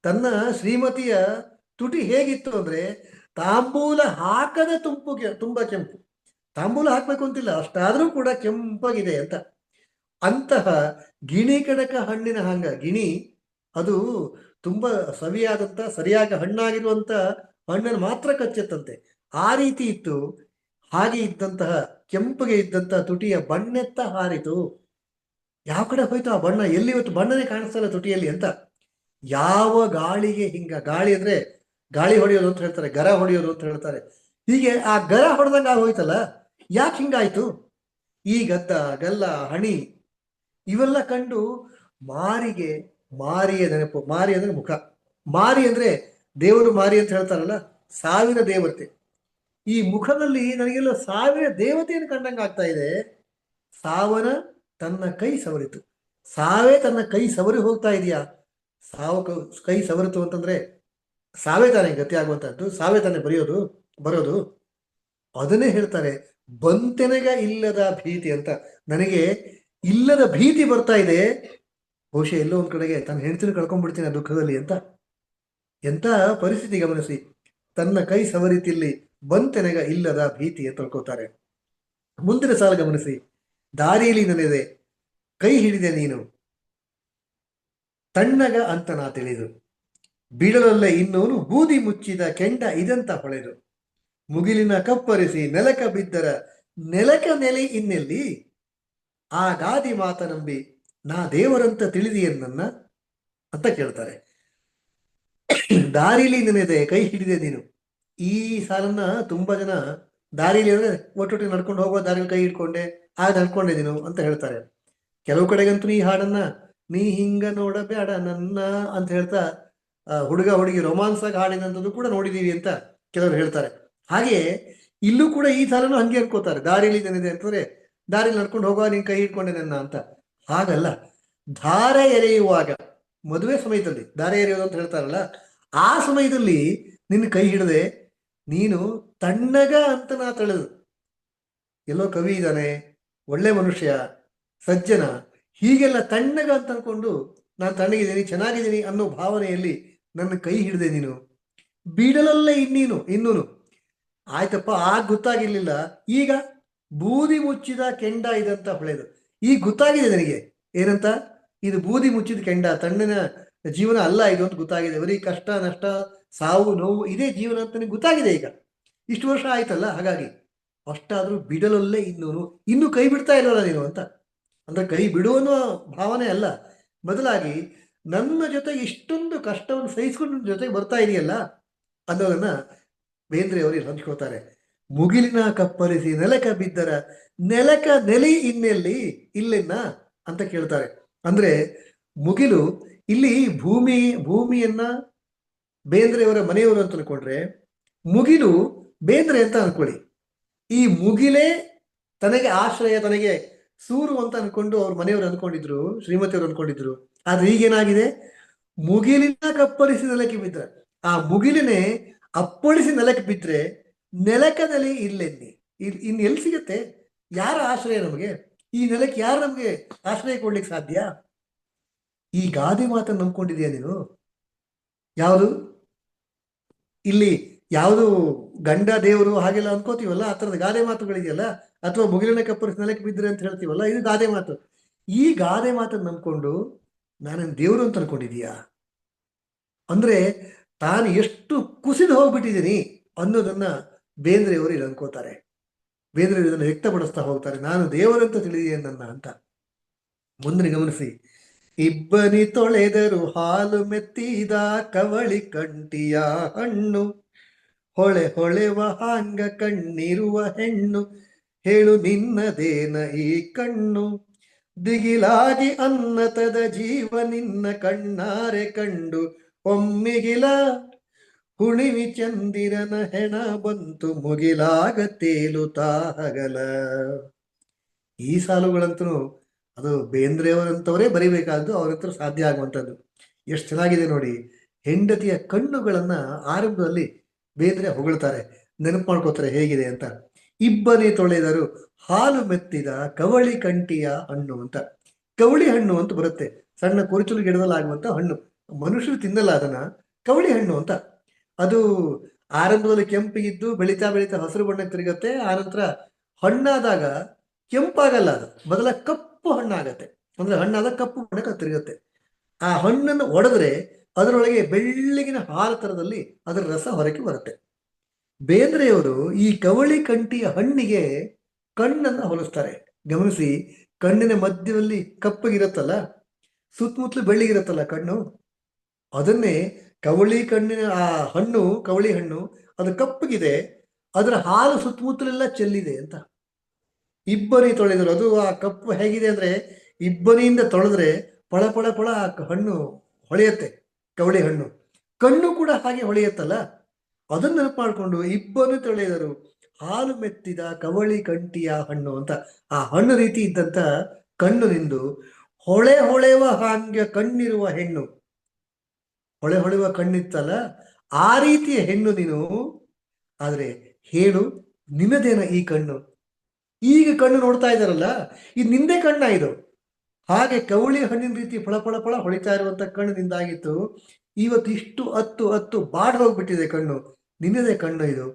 ತನ್ನ ಶ್ರೀಮತಿಯ ತುಟಿ ಹೇಗಿತ್ತು ಅಂದ್ರೆ ತಾಂಬೂಲ ಹಾಕದ ತುಂಬಾ ಕೆಂಪು. ತಾಂಬೂಲ ಹಾಕ್ಬೇಕು ಅಂತಿಲ್ಲ, ಅಷ್ಟಾದ್ರೂ ಕೂಡ ಕೆಂಪಾಗಿದೆ ಅಂತ. ಅಂತಹ ಗಿಣಿ ಕಡಕ ಹಣ್ಣಿನ ಹಂಗ, ಗಿಣಿ ಅದು ತುಂಬಾ ಸವಿಯಾದಂತ, ಸರಿಯಾಗಿ ಹಣ್ಣಾಗಿರುವಂತ ಹಣ್ಣನ್ನು ಮಾತ್ರ ಕಚ್ಚತ್ತಂತೆ. ಆ ರೀತಿ ಇತ್ತು. ಹಾಗೆ ಇದ್ದಂತಹ ಕೆಂಪಗೆ ಇದ್ದಂತಹ ತುಟಿಯ ಬಣ್ಣೆತ್ತ ಹಾರಿತು. ಯಾವ ಕಡೆ ಹೋಯ್ತು ಆ ಬಣ್ಣ, ಎಲ್ಲಿ ಇವತ್ತು ಬಣ್ಣನೇ ಕಾಣಿಸ್ತಲ್ಲ ತುಟಿಯಲ್ಲಿ ಅಂತ. ಯಾವ ಗಾಳಿಗೆ ಹಿಂಗ, ಗಾಳಿ ಅಂದ್ರೆ ಗಾಳಿ ಹೊಡೆಯೋದು ಅಂತ ಹೇಳ್ತಾರೆ, ಗರ ಹೊಡೆಯೋದು ಅಂತ ಹೇಳ್ತಾರೆ. ಹೀಗೆ ಆ ಗರ ಹೊಡೆದಂಗ ಹೋಯ್ತಲ್ಲ, ಯಾಕೆ ಹಿಂಗಾಯ್ತು? ಈ ಗದ್ದ ಗಲ್ಲ ಹಣಿ ಇವೆಲ್ಲ ಕಂಡು ಮಾರಿಗೆ ಮಾರಿಯ ನೆನಪು. ಮಾರಿ ಅಂದ್ರೆ ಮುಖ, ಮಾರಿ ಅಂದ್ರೆ ದೇವರು ಮಾರಿ ಅಂತ ಹೇಳ್ತಾರಲ್ಲ, ಸಾವಿನ ದೇವತೆ. ಈ ಮುಖದಲ್ಲಿ ನನಗೆಲ್ಲ ಸಾವಿರ ದೇವತೆಯನ್ನು ಕಂಡಂಗೆ ಆಗ್ತಾ ಇದೆ. ಸಾವನ ತನ್ನ ಕೈ ಸವರಿತು, ಸಾವೇ ತನ್ನ ಕೈ ಸವರಿ ಹೋಗ್ತಾ ಇದೆಯಾ? ಸಾವು ಕೈ ಸವರಿತು ಅಂತಂದ್ರೆ ಸಾವೇ ತಾನೇ ಗತಿ ಆಗುವಂತಹದ್ದು, ಸಾವೇ ತಾನೇ ಬರೋದು. ಅದನ್ನೇ ಹೇಳ್ತಾರೆ, ಬಂತೆನಗ ಇಲ್ಲದ ಭೀತಿ ಅಂತ. ನನಗೆ ಇಲ್ಲದ ಭೀತಿ ಬರ್ತಾ ಇದೆ, ಬಹುಶಃ ಎಲ್ಲೋ ಒಂದ್ ಕಡೆಗೆ ತನ್ನ ಹೆಂಡತಿನ ಕಳ್ಕೊಂಡ್ಬಿಡ್ತೀನಿ ಆ ದುಃಖದಲ್ಲಿ ಅಂತ. ಎಂತ ಪರಿಸ್ಥಿತಿ ಗಮನಿಸಿ. ತನ್ನ ಕೈ ಸವರಿತಿಲ್ಲಿ ಬಂತೆನಗ ಇಲ್ಲದ ಭೀತಿ ಅಂತ ತಿಳ್ಕೊತಾರೆ. ಮುಂದಿನ ಸಾಲ ಗಮನಿಸಿ, ದಾರಿಯಲ್ಲಿ ನನದೆ ಕೈ ಹಿಡಿದೆ ನೀನು ತಣ್ಣಗ ಅಂತ ನಾ ತಿಳಿದು, ಬಿಡಲಲ್ಲ ಇನ್ನೋನು ಬೂದಿ ಮುಚ್ಚಿದ ಕೆಂಡ ಇದಂತ ಹೊಳೆದು, ಮುಗಿಲಿನ ಕಪ್ಪರಿಸಿ ನೆಲಕ ಬಿದ್ದರ ನೆಲಕ ನೆಲೆ ಇನ್ನೆಲ್ಲಿ, ಆ ಗಾದಿ ಮಾತ ನಂಬಿ ನಾ ದೇವರಂತ ತಿಳಿದಿಯನ್ನ ಅಂತ ಕೇಳ್ತಾರೆ. ದಾರಿಲಿ ನೆನೆದೆ ಕೈ ಹಿಡಿದೆ ನೀನು. ಈ ಸಾಲನ್ನ ತುಂಬಾ ಜನ ದಾರಿಲಿ ಅಂದ್ರೆ ಒಟ್ಟೊಟ್ಟಿಗೆ ನಡ್ಕೊಂಡು ಹೋಗೋ ದಾರಿಲಿ ಕೈ ಹಿಡ್ಕೊಂಡೆ, ನಡ್ಕೊಂಡೆ ನೀನು ಅಂತ ಹೇಳ್ತಾರೆ. ಕೆಲವು ಕಡೆಗಂತೂ ಈ ಹಾಡನ್ನ ನೀ ಹಿಂಗ ನೋಡಬೇಡ ನನ್ನ ಅಂತ ಹೇಳ್ತಾ ಹುಡುಗ ಹುಡುಗಿ ರೊಮಾನ್ಸ್ ಆಗಿ ಹಾಡಿದಂಥದ್ದು ಕೂಡ ನೋಡಿದೀವಿ ಅಂತ ಕೆಲವರು ಹೇಳ್ತಾರೆ. ಹಾಗೆ ಇಲ್ಲೂ ಕೂಡ ಈ ಸಾಲನು ಹಂಗೆ ಅನ್ಕೋತಾರೆ, ದಾರಿಲಿ ನೆನೆದೆ ಅಂತಂದ್ರೆ ದಾರಿಲಿ ನಡ್ಕೊಂಡು ಹೋಗುವ ನೀನ್ ಕೈ ಹಿಡ್ಕೊಂಡೆ ನನ್ನ ಅಂತ. ಹಾಗಲ್ಲ, ಧಾರೆ ಎರೆಯುವಾಗ, ಮದುವೆ ಸಮಯದಲ್ಲಿ ಧಾರೆ ಎರೆಯೋದು ಅಂತ ಹೇಳ್ತಾರಲ್ಲ, ಆ ಸಮಯದಲ್ಲಿ ನಿನ್ನ ಕೈ ಹಿಡದೆ ನೀನು ತಣ್ಣಗ ಅಂತ ನಾ ತಳೆದು, ಎಲ್ಲೋ ಕವಿ ಇದ್ದಾನೆ, ಒಳ್ಳೆ ಮನುಷ್ಯ, ಸಜ್ಜನ, ಹೀಗೆಲ್ಲ ತಣ್ಣಗ ಅಂತ ಅನ್ಕೊಂಡು ನಾನು ತಣ್ಣಗಿದ್ದೀನಿ, ಚೆನ್ನಾಗಿದ್ದೀನಿ ಅನ್ನೋ ಭಾವನೆಯಲ್ಲಿ ನನ್ನ ಕೈ ಹಿಡಿದೆ ನೀನು, ಬೀಡಲಲ್ಲೇ ಇನ್ನೂನು ಆಯ್ತಪ್ಪ, ಆಗ ಗೊತ್ತಾಗಿರ್ಲಿಲ್ಲ, ಈಗ ಬೂದಿ ಮುಚ್ಚಿದ ಕೆಂಡ ಇದಂತ ಹೊಳೆದು, ಈಗ ಗೊತ್ತಾಗಿದೆ ನನಗೆ ಏನಂತ, ಇದು ಬೂದಿ ಮುಚ್ಚಿದ ಕೆಂಡ, ತಣ್ಣನ ಜೀವನ ಅಲ್ಲ ಇದು ಅಂತ ಗೊತ್ತಾಗಿದೆ, ಬರೀ ಕಷ್ಟ ನಷ್ಟ ಸಾವು ನೋವು ಇದೇ ಜೀವನ ಅಂತ ನನಗೆ ಗೊತ್ತಾಗಿದೆ ಈಗ, ಇಷ್ಟು ವರ್ಷ ಆಯ್ತಲ್ಲ, ಹಾಗಾಗಿ ಅಷ್ಟಾದ್ರೂ ಬಿಡಲಲ್ಲೇ ಇನ್ನೂ ಕೈ ಬಿಡ್ತಾ ಇಲ್ವಲ್ಲ ನೀನು ಅಂತ. ಅಂದ್ರೆ ಕೈ ಬಿಡುವ ಭಾವನೆ ಅಲ್ಲ, ಬದಲಾಗಿ ನನ್ನ ಜೊತೆ ಇಷ್ಟೊಂದು ಕಷ್ಟವನ್ನು ಸಹಿಸ್ಕೊಂಡು ನನ್ನ ಜೊತೆಗೆ ಬರ್ತಾ ಇದೆಯಲ್ಲ ಅನ್ನೋದನ್ನ ಬೇಂದ್ರೆ ಅವರು ಹಂಚ್ಕೋತಾರೆ. ಮುಗಿಲಿನ ಕಪ್ಪರಿಸಿ ನೆಲಕ ಬಿದ್ದರ ನೆಲಕ ನೆಲೆ ಇನ್ನೆಲ್ಲಿ ಇಲ್ಲೆನ್ನ ಅಂತ ಕೇಳ್ತಾರೆ. ಅಂದ್ರೆ ಮುಗಿಲು ಇಲ್ಲಿ ಭೂಮಿಯನ್ನ ಬೇಂದ್ರೆಯವರ ಮನೆಯವರು ಅಂತ ಅನ್ಕೊಂಡ್ರೆ, ಮುಗಿಲು ಬೇಂದ್ರೆ ಅಂತ ಅನ್ಕೊಳ್ಳಿ. ಈ ಮುಗಿಲೇ ತನಗೆ ಆಶ್ರಯ, ತನಗೆ ಸೂರು ಅಂತ ಅನ್ಕೊಂಡು ಅವ್ರ ಮನೆಯವರು ಅನ್ಕೊಂಡಿದ್ರು, ಶ್ರೀಮತಿಯವರು ಅನ್ಕೊಂಡಿದ್ರು. ಆದ್ರೆ ಈಗೇನಾಗಿದೆ, ಮುಗಿಲಿನ ಕಪ್ಪಳಿಸಿ ನೆಲಕ್ಕೆ ಬಿದ್ರೆ, ಆ ಮುಗಿಲಿನೇ ಅಪ್ಪಳಿಸಿ ನೆಲಕ್ಕೆ ಬಿದ್ರೆ ನೆಲಕದಲ್ಲಿ ಇಲ್ಲೆನ್ನಿ, ಇನ್ನು ಎಲ್ಲಿ ಸಿಗತ್ತೆ, ಯಾರ ಆಶ್ರಯ ನಮಗೆ, ಈ ನೆಲಕ್ಕೆ ಯಾರು ನಮ್ಗೆ ಆಶ್ರಯ ಕೊಡ್ಲಿಕ್ಕೆ ಸಾಧ್ಯ? ಈ ಗಾದೆ ಮಾತನ್ನು ನಂಬ್ಕೊಂಡಿದ್ಯಾ ನೀನು? ಯಾವುದು ಇಲ್ಲಿ ಯಾವುದು ಗಂಡ ದೇವರು ಹಾಗೆಲ್ಲ ಅನ್ಕೋತೀವಲ್ಲ, ಆ ಥರದ ಗಾದೆ ಮಾತುಗಳಿದೆಯಲ್ಲ, ಅಥವಾ ಮುಗಿಲಿನ ಕಪ್ಪರಿಸಿ ನೆಲಕ್ಕೆ ಬಿದ್ದರೆ ಅಂತ ಹೇಳ್ತೀವಲ್ಲ, ಇದು ಗಾದೆ ಮಾತು. ಈ ಗಾದೆ ಮಾತನ್ನು ನಂಬ್ಕೊಂಡು ನಾನೇನು ದೇವರು ಅಂತ ಅನ್ಕೊಂಡಿದೀಯಾ? ಅಂದ್ರೆ ತಾನು ಎಷ್ಟು ಕುಸಿದು ಹೋಗ್ಬಿಟ್ಟಿದ್ದೀನಿ ಅನ್ನೋದನ್ನ ಬೇಂದ್ರೆಯವರು ಇಲ್ಲಿ ಅನ್ಕೋತಾರೆ. ಬೇಂದ್ರೆ ಇದನ್ನು ವ್ಯಕ್ತಪಡಿಸ್ತಾ ಹೋಗ್ತಾರೆ, ನಾನು ದೇವರಂತ ತಿಳಿದಿದೆ ನನ್ನ ಅಂತ. ಮುಂದೆ ಗಮನಿಸಿ, ಇಬ್ಬನಿ ತೊಳೆದರು ಹಾಲು ಮೆತ್ತಿದ ಕವಳಿ ಕಂಟಿಯ ಹಣ್ಣು, ಹೊಳೆವ ಹಾಂಗ ಕಣ್ಣಿರುವ ಹೆಣ್ಣು, ಹೇಳು ನಿನ್ನದೇನ ಈ ಕಣ್ಣು, ದಿಗಿಲಾಗಿ ಅನ್ನತದ ಜೀವ ನಿನ್ನ ಕಣ್ಣಾರೆ ಕಂಡು, ಒಮ್ಮಿಗಿಲ ಹುಣಿವಿ ಚಂದಿರನ ಹೆಣ ಬಂತು ಮುಗಿಲಾಗ ತೇಲುತ್ತಾ ಹಗಲ. ಈ ಸಾಲುಗಳಂತೂ ಅದು ಬೇಂದ್ರೆಯವರಂತವರೇ ಬರಿಬೇಕಾದ್ದು, ಅವ್ರ ಹತ್ರ ಸಾಧ್ಯ ಆಗುವಂಥದ್ದು. ಎಷ್ಟು ಚೆನ್ನಾಗಿದೆ ನೋಡಿ. ಹೆಂಡತಿಯ ಕಣ್ಣುಗಳನ್ನ ಆರಂಭದಲ್ಲಿ ಬೇಂದ್ರೆ ಹೊಗಳ್ತಾರೆ, ನೆನಪು ಮಾಡ್ಕೋತಾರೆ ಹೇಗಿದೆ ಅಂತ. ಇಬ್ಬನಿ ತೊಳೆದರು ಹಾಲು ಮೆತ್ತಿದ ಕವಳಿ ಕಂಟಿಯ ಹಣ್ಣು ಅಂತ. ಕವಳಿ ಹಣ್ಣು ಅಂತ ಬರುತ್ತೆ, ಸಣ್ಣ ಕುರುಚಲು ಗಿಡದಲ್ಲಾಗುವಂತ ಹಣ್ಣು, ಮನುಷ್ಯರು ತಿನ್ನಲ್ಲ ಅದನ್ನ, ಕವಳಿ ಹಣ್ಣು ಅಂತ. ಅದು ಆರಂಭದಲ್ಲಿ ಕೆಂಪಿಗಿದ್ದು ಬೆಳೀತಾ ಬೆಳೀತಾ ಹಸಿರು ಬಣ್ಣಕ್ಕೆ ತಿರುಗತ್ತೆ, ಆನಂತರ ಹಣ್ಣಾದಾಗ ಕೆಂಪಾಗಲ್ಲ, ಅದು ಬದಲ ಕಪ್ಪು ಹಣ್ಣಾಗತ್ತೆ. ಅಂದ್ರೆ ಹಣ್ಣಾದ ಕಪ್ಪು ಬಣ್ಣಕ್ಕೆ ತಿರುಗತ್ತೆ. ಆ ಹಣ್ಣನ್ನು ಒಡೆದ್ರೆ ಅದರೊಳಗೆ ಬೆಳ್ಳಿಗಿನ ಹಾಲು ತರದಲ್ಲಿ ಅದರ ರಸ ಹೊರಕ್ಕೆ ಬರುತ್ತೆ. ಬೇಂದ್ರೆಯವರು ಈ ಕವಳಿ ಕಂಟಿಯ ಹಣ್ಣಿಗೆ ಕಣ್ಣನ್ನ ಹೋಲಿಸ್ತಾರೆ. ಗಮನಿಸಿ, ಕಣ್ಣಿನ ಮಧ್ಯದಲ್ಲಿ ಕಪ್ಪಗಿರುತ್ತಲ್ಲ, ಸುತ್ತಮುತ್ತಲು ಬೆಳ್ಳಿಗಿರುತ್ತಲ್ಲ ಕಣ್ಣು, ಅದನ್ನೇ ಕವಳಿ ಕಣ್ಣಿನ ಆ ಹಣ್ಣು, ಕವಳಿ ಹಣ್ಣು ಅದು ಕಪ್ಪಗಿದೆ, ಅದರ ಹಾಲು ಸುತ್ತಮುತ್ತಲೆಲ್ಲ ಚೆಲ್ಲಿದೆ ಅಂತ. ಇಬ್ಬನಿ ತೊಳೆದರು, ಅದು ಆ ಕಪ್ಪು ಹೇಗಿದೆ ಅಂದ್ರೆ, ಇಬ್ಬನಿಯಿಂದ ತೊಳೆದ್ರೆ ಪಳ ಪಳ ಪಳ ಆ ಹಣ್ಣು ಹೊಳೆಯುತ್ತೆ, ಕವಳಿ ಹಣ್ಣು. ಕಣ್ಣು ಕೂಡ ಹಾಗೆ ಹೊಳೆಯುತ್ತಲ್ಲ, ಅದನ್ನು ನೆನಪು ಮಾಡಿಕೊಂಡು ಇಬ್ಬನಿ ತೊಳೆದರು ಹಾಲು ಮೆತ್ತಿದ ಕವಳಿ ಕಂಟಿಯ ಹಣ್ಣು ಅಂತ. ಆ ಹಣ್ಣು ರೀತಿ ಇದ್ದಂತ ಕಣ್ಣು ನಿಂದು, ಹೊಳೆವ ಹಾಂಗೆ ಕಣ್ಣಿರುವ ಹೆಣ್ಣು, ಹೊಳೆವ ಕಣ್ಣಿತ್ತಲ್ಲ, ಆ ರೀತಿಯ ಹೆಣ್ಣು ನೀನು. ಆದ್ರೆ ಹೇಳು, ನಿನ್ನದೇನ ಈ ಕಣ್ಣು? ಈಗ ಕಣ್ಣು ನೋಡ್ತಾ ಇದ್ದಾರಲ್ಲ, ಇದು ನಿಂದೇ ಕಣ್ಣ ಇದು. ಹಾಗೆ ಕವಳಿ ಹಣ್ಣಿನ ರೀತಿ ಫಳ ಫಳ ಫಳ ಹೊಳಿತಾ ಇರುವಂತ ಕಣ್ಣು ನಿಂದಾಗಿತ್ತು, ಇವತ್ತು ಇಷ್ಟು ಹತ್ತು ಬಾಡ್ ಹೋಗ್ಬಿಟ್ಟಿದೆ ಕಣ್ಣು, ನಿನ್ನದೇ ಕಣ್ಣು ಇದು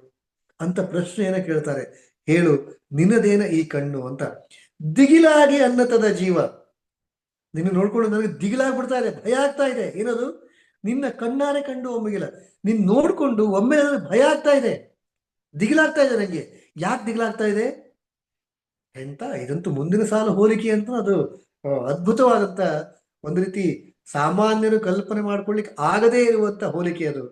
ಅಂತ ಪ್ರಶ್ನೆಯನ್ನ ಕೇಳ್ತಾರೆ. ಹೇಳು, ನಿನ್ನದೇನ ಈ ಕಣ್ಣು ಅಂತ. ದಿಗಿಲಾಗಿ ಅನ್ನತದ ಜೀವ, ನಿನ್ನ ನೋಡ್ಕೊಂಡು ನನಗೆ ದಿಗಿಲಾಗ್ಬಿಡ್ತಾ ಇದೆ, ಭಯ ಆಗ್ತಾ ಇದೆ. ಏನದು? ನಿನ್ನ ಕಣ್ಣಾರೆ ಕಂಡು ಒಮ್ಮೆಗಿಲ್ಲ, ನಿನ್ ನೋಡ್ಕೊಂಡು ಒಮ್ಮೆ ನನಗೆ ಭಯ ಆಗ್ತಾ ಇದೆ, ದಿಗಿಲಾಗ್ತಾ ಇದೆ ನನಗೆ. ಯಾಕೆ ದಿಗಿಲಾಗ್ತಾ ಇದೆ ಎಂತ? ಇದಂತೂ ಮುಂದಿನ ಸಾಲ ಹೋಲಿಕೆ ಅಂತ, ಅದು ಅದ್ಭುತವಾದಂತ ಒಂದು ರೀತಿ ಸಾಮಾನ್ಯರು ಕಲ್ಪನೆ ಮಾಡ್ಕೊಳ್ಳಿಕ್ಕೆ ಆಗದೇ ಇರುವಂತ ಹೋಲಿಕೆ ಅದು.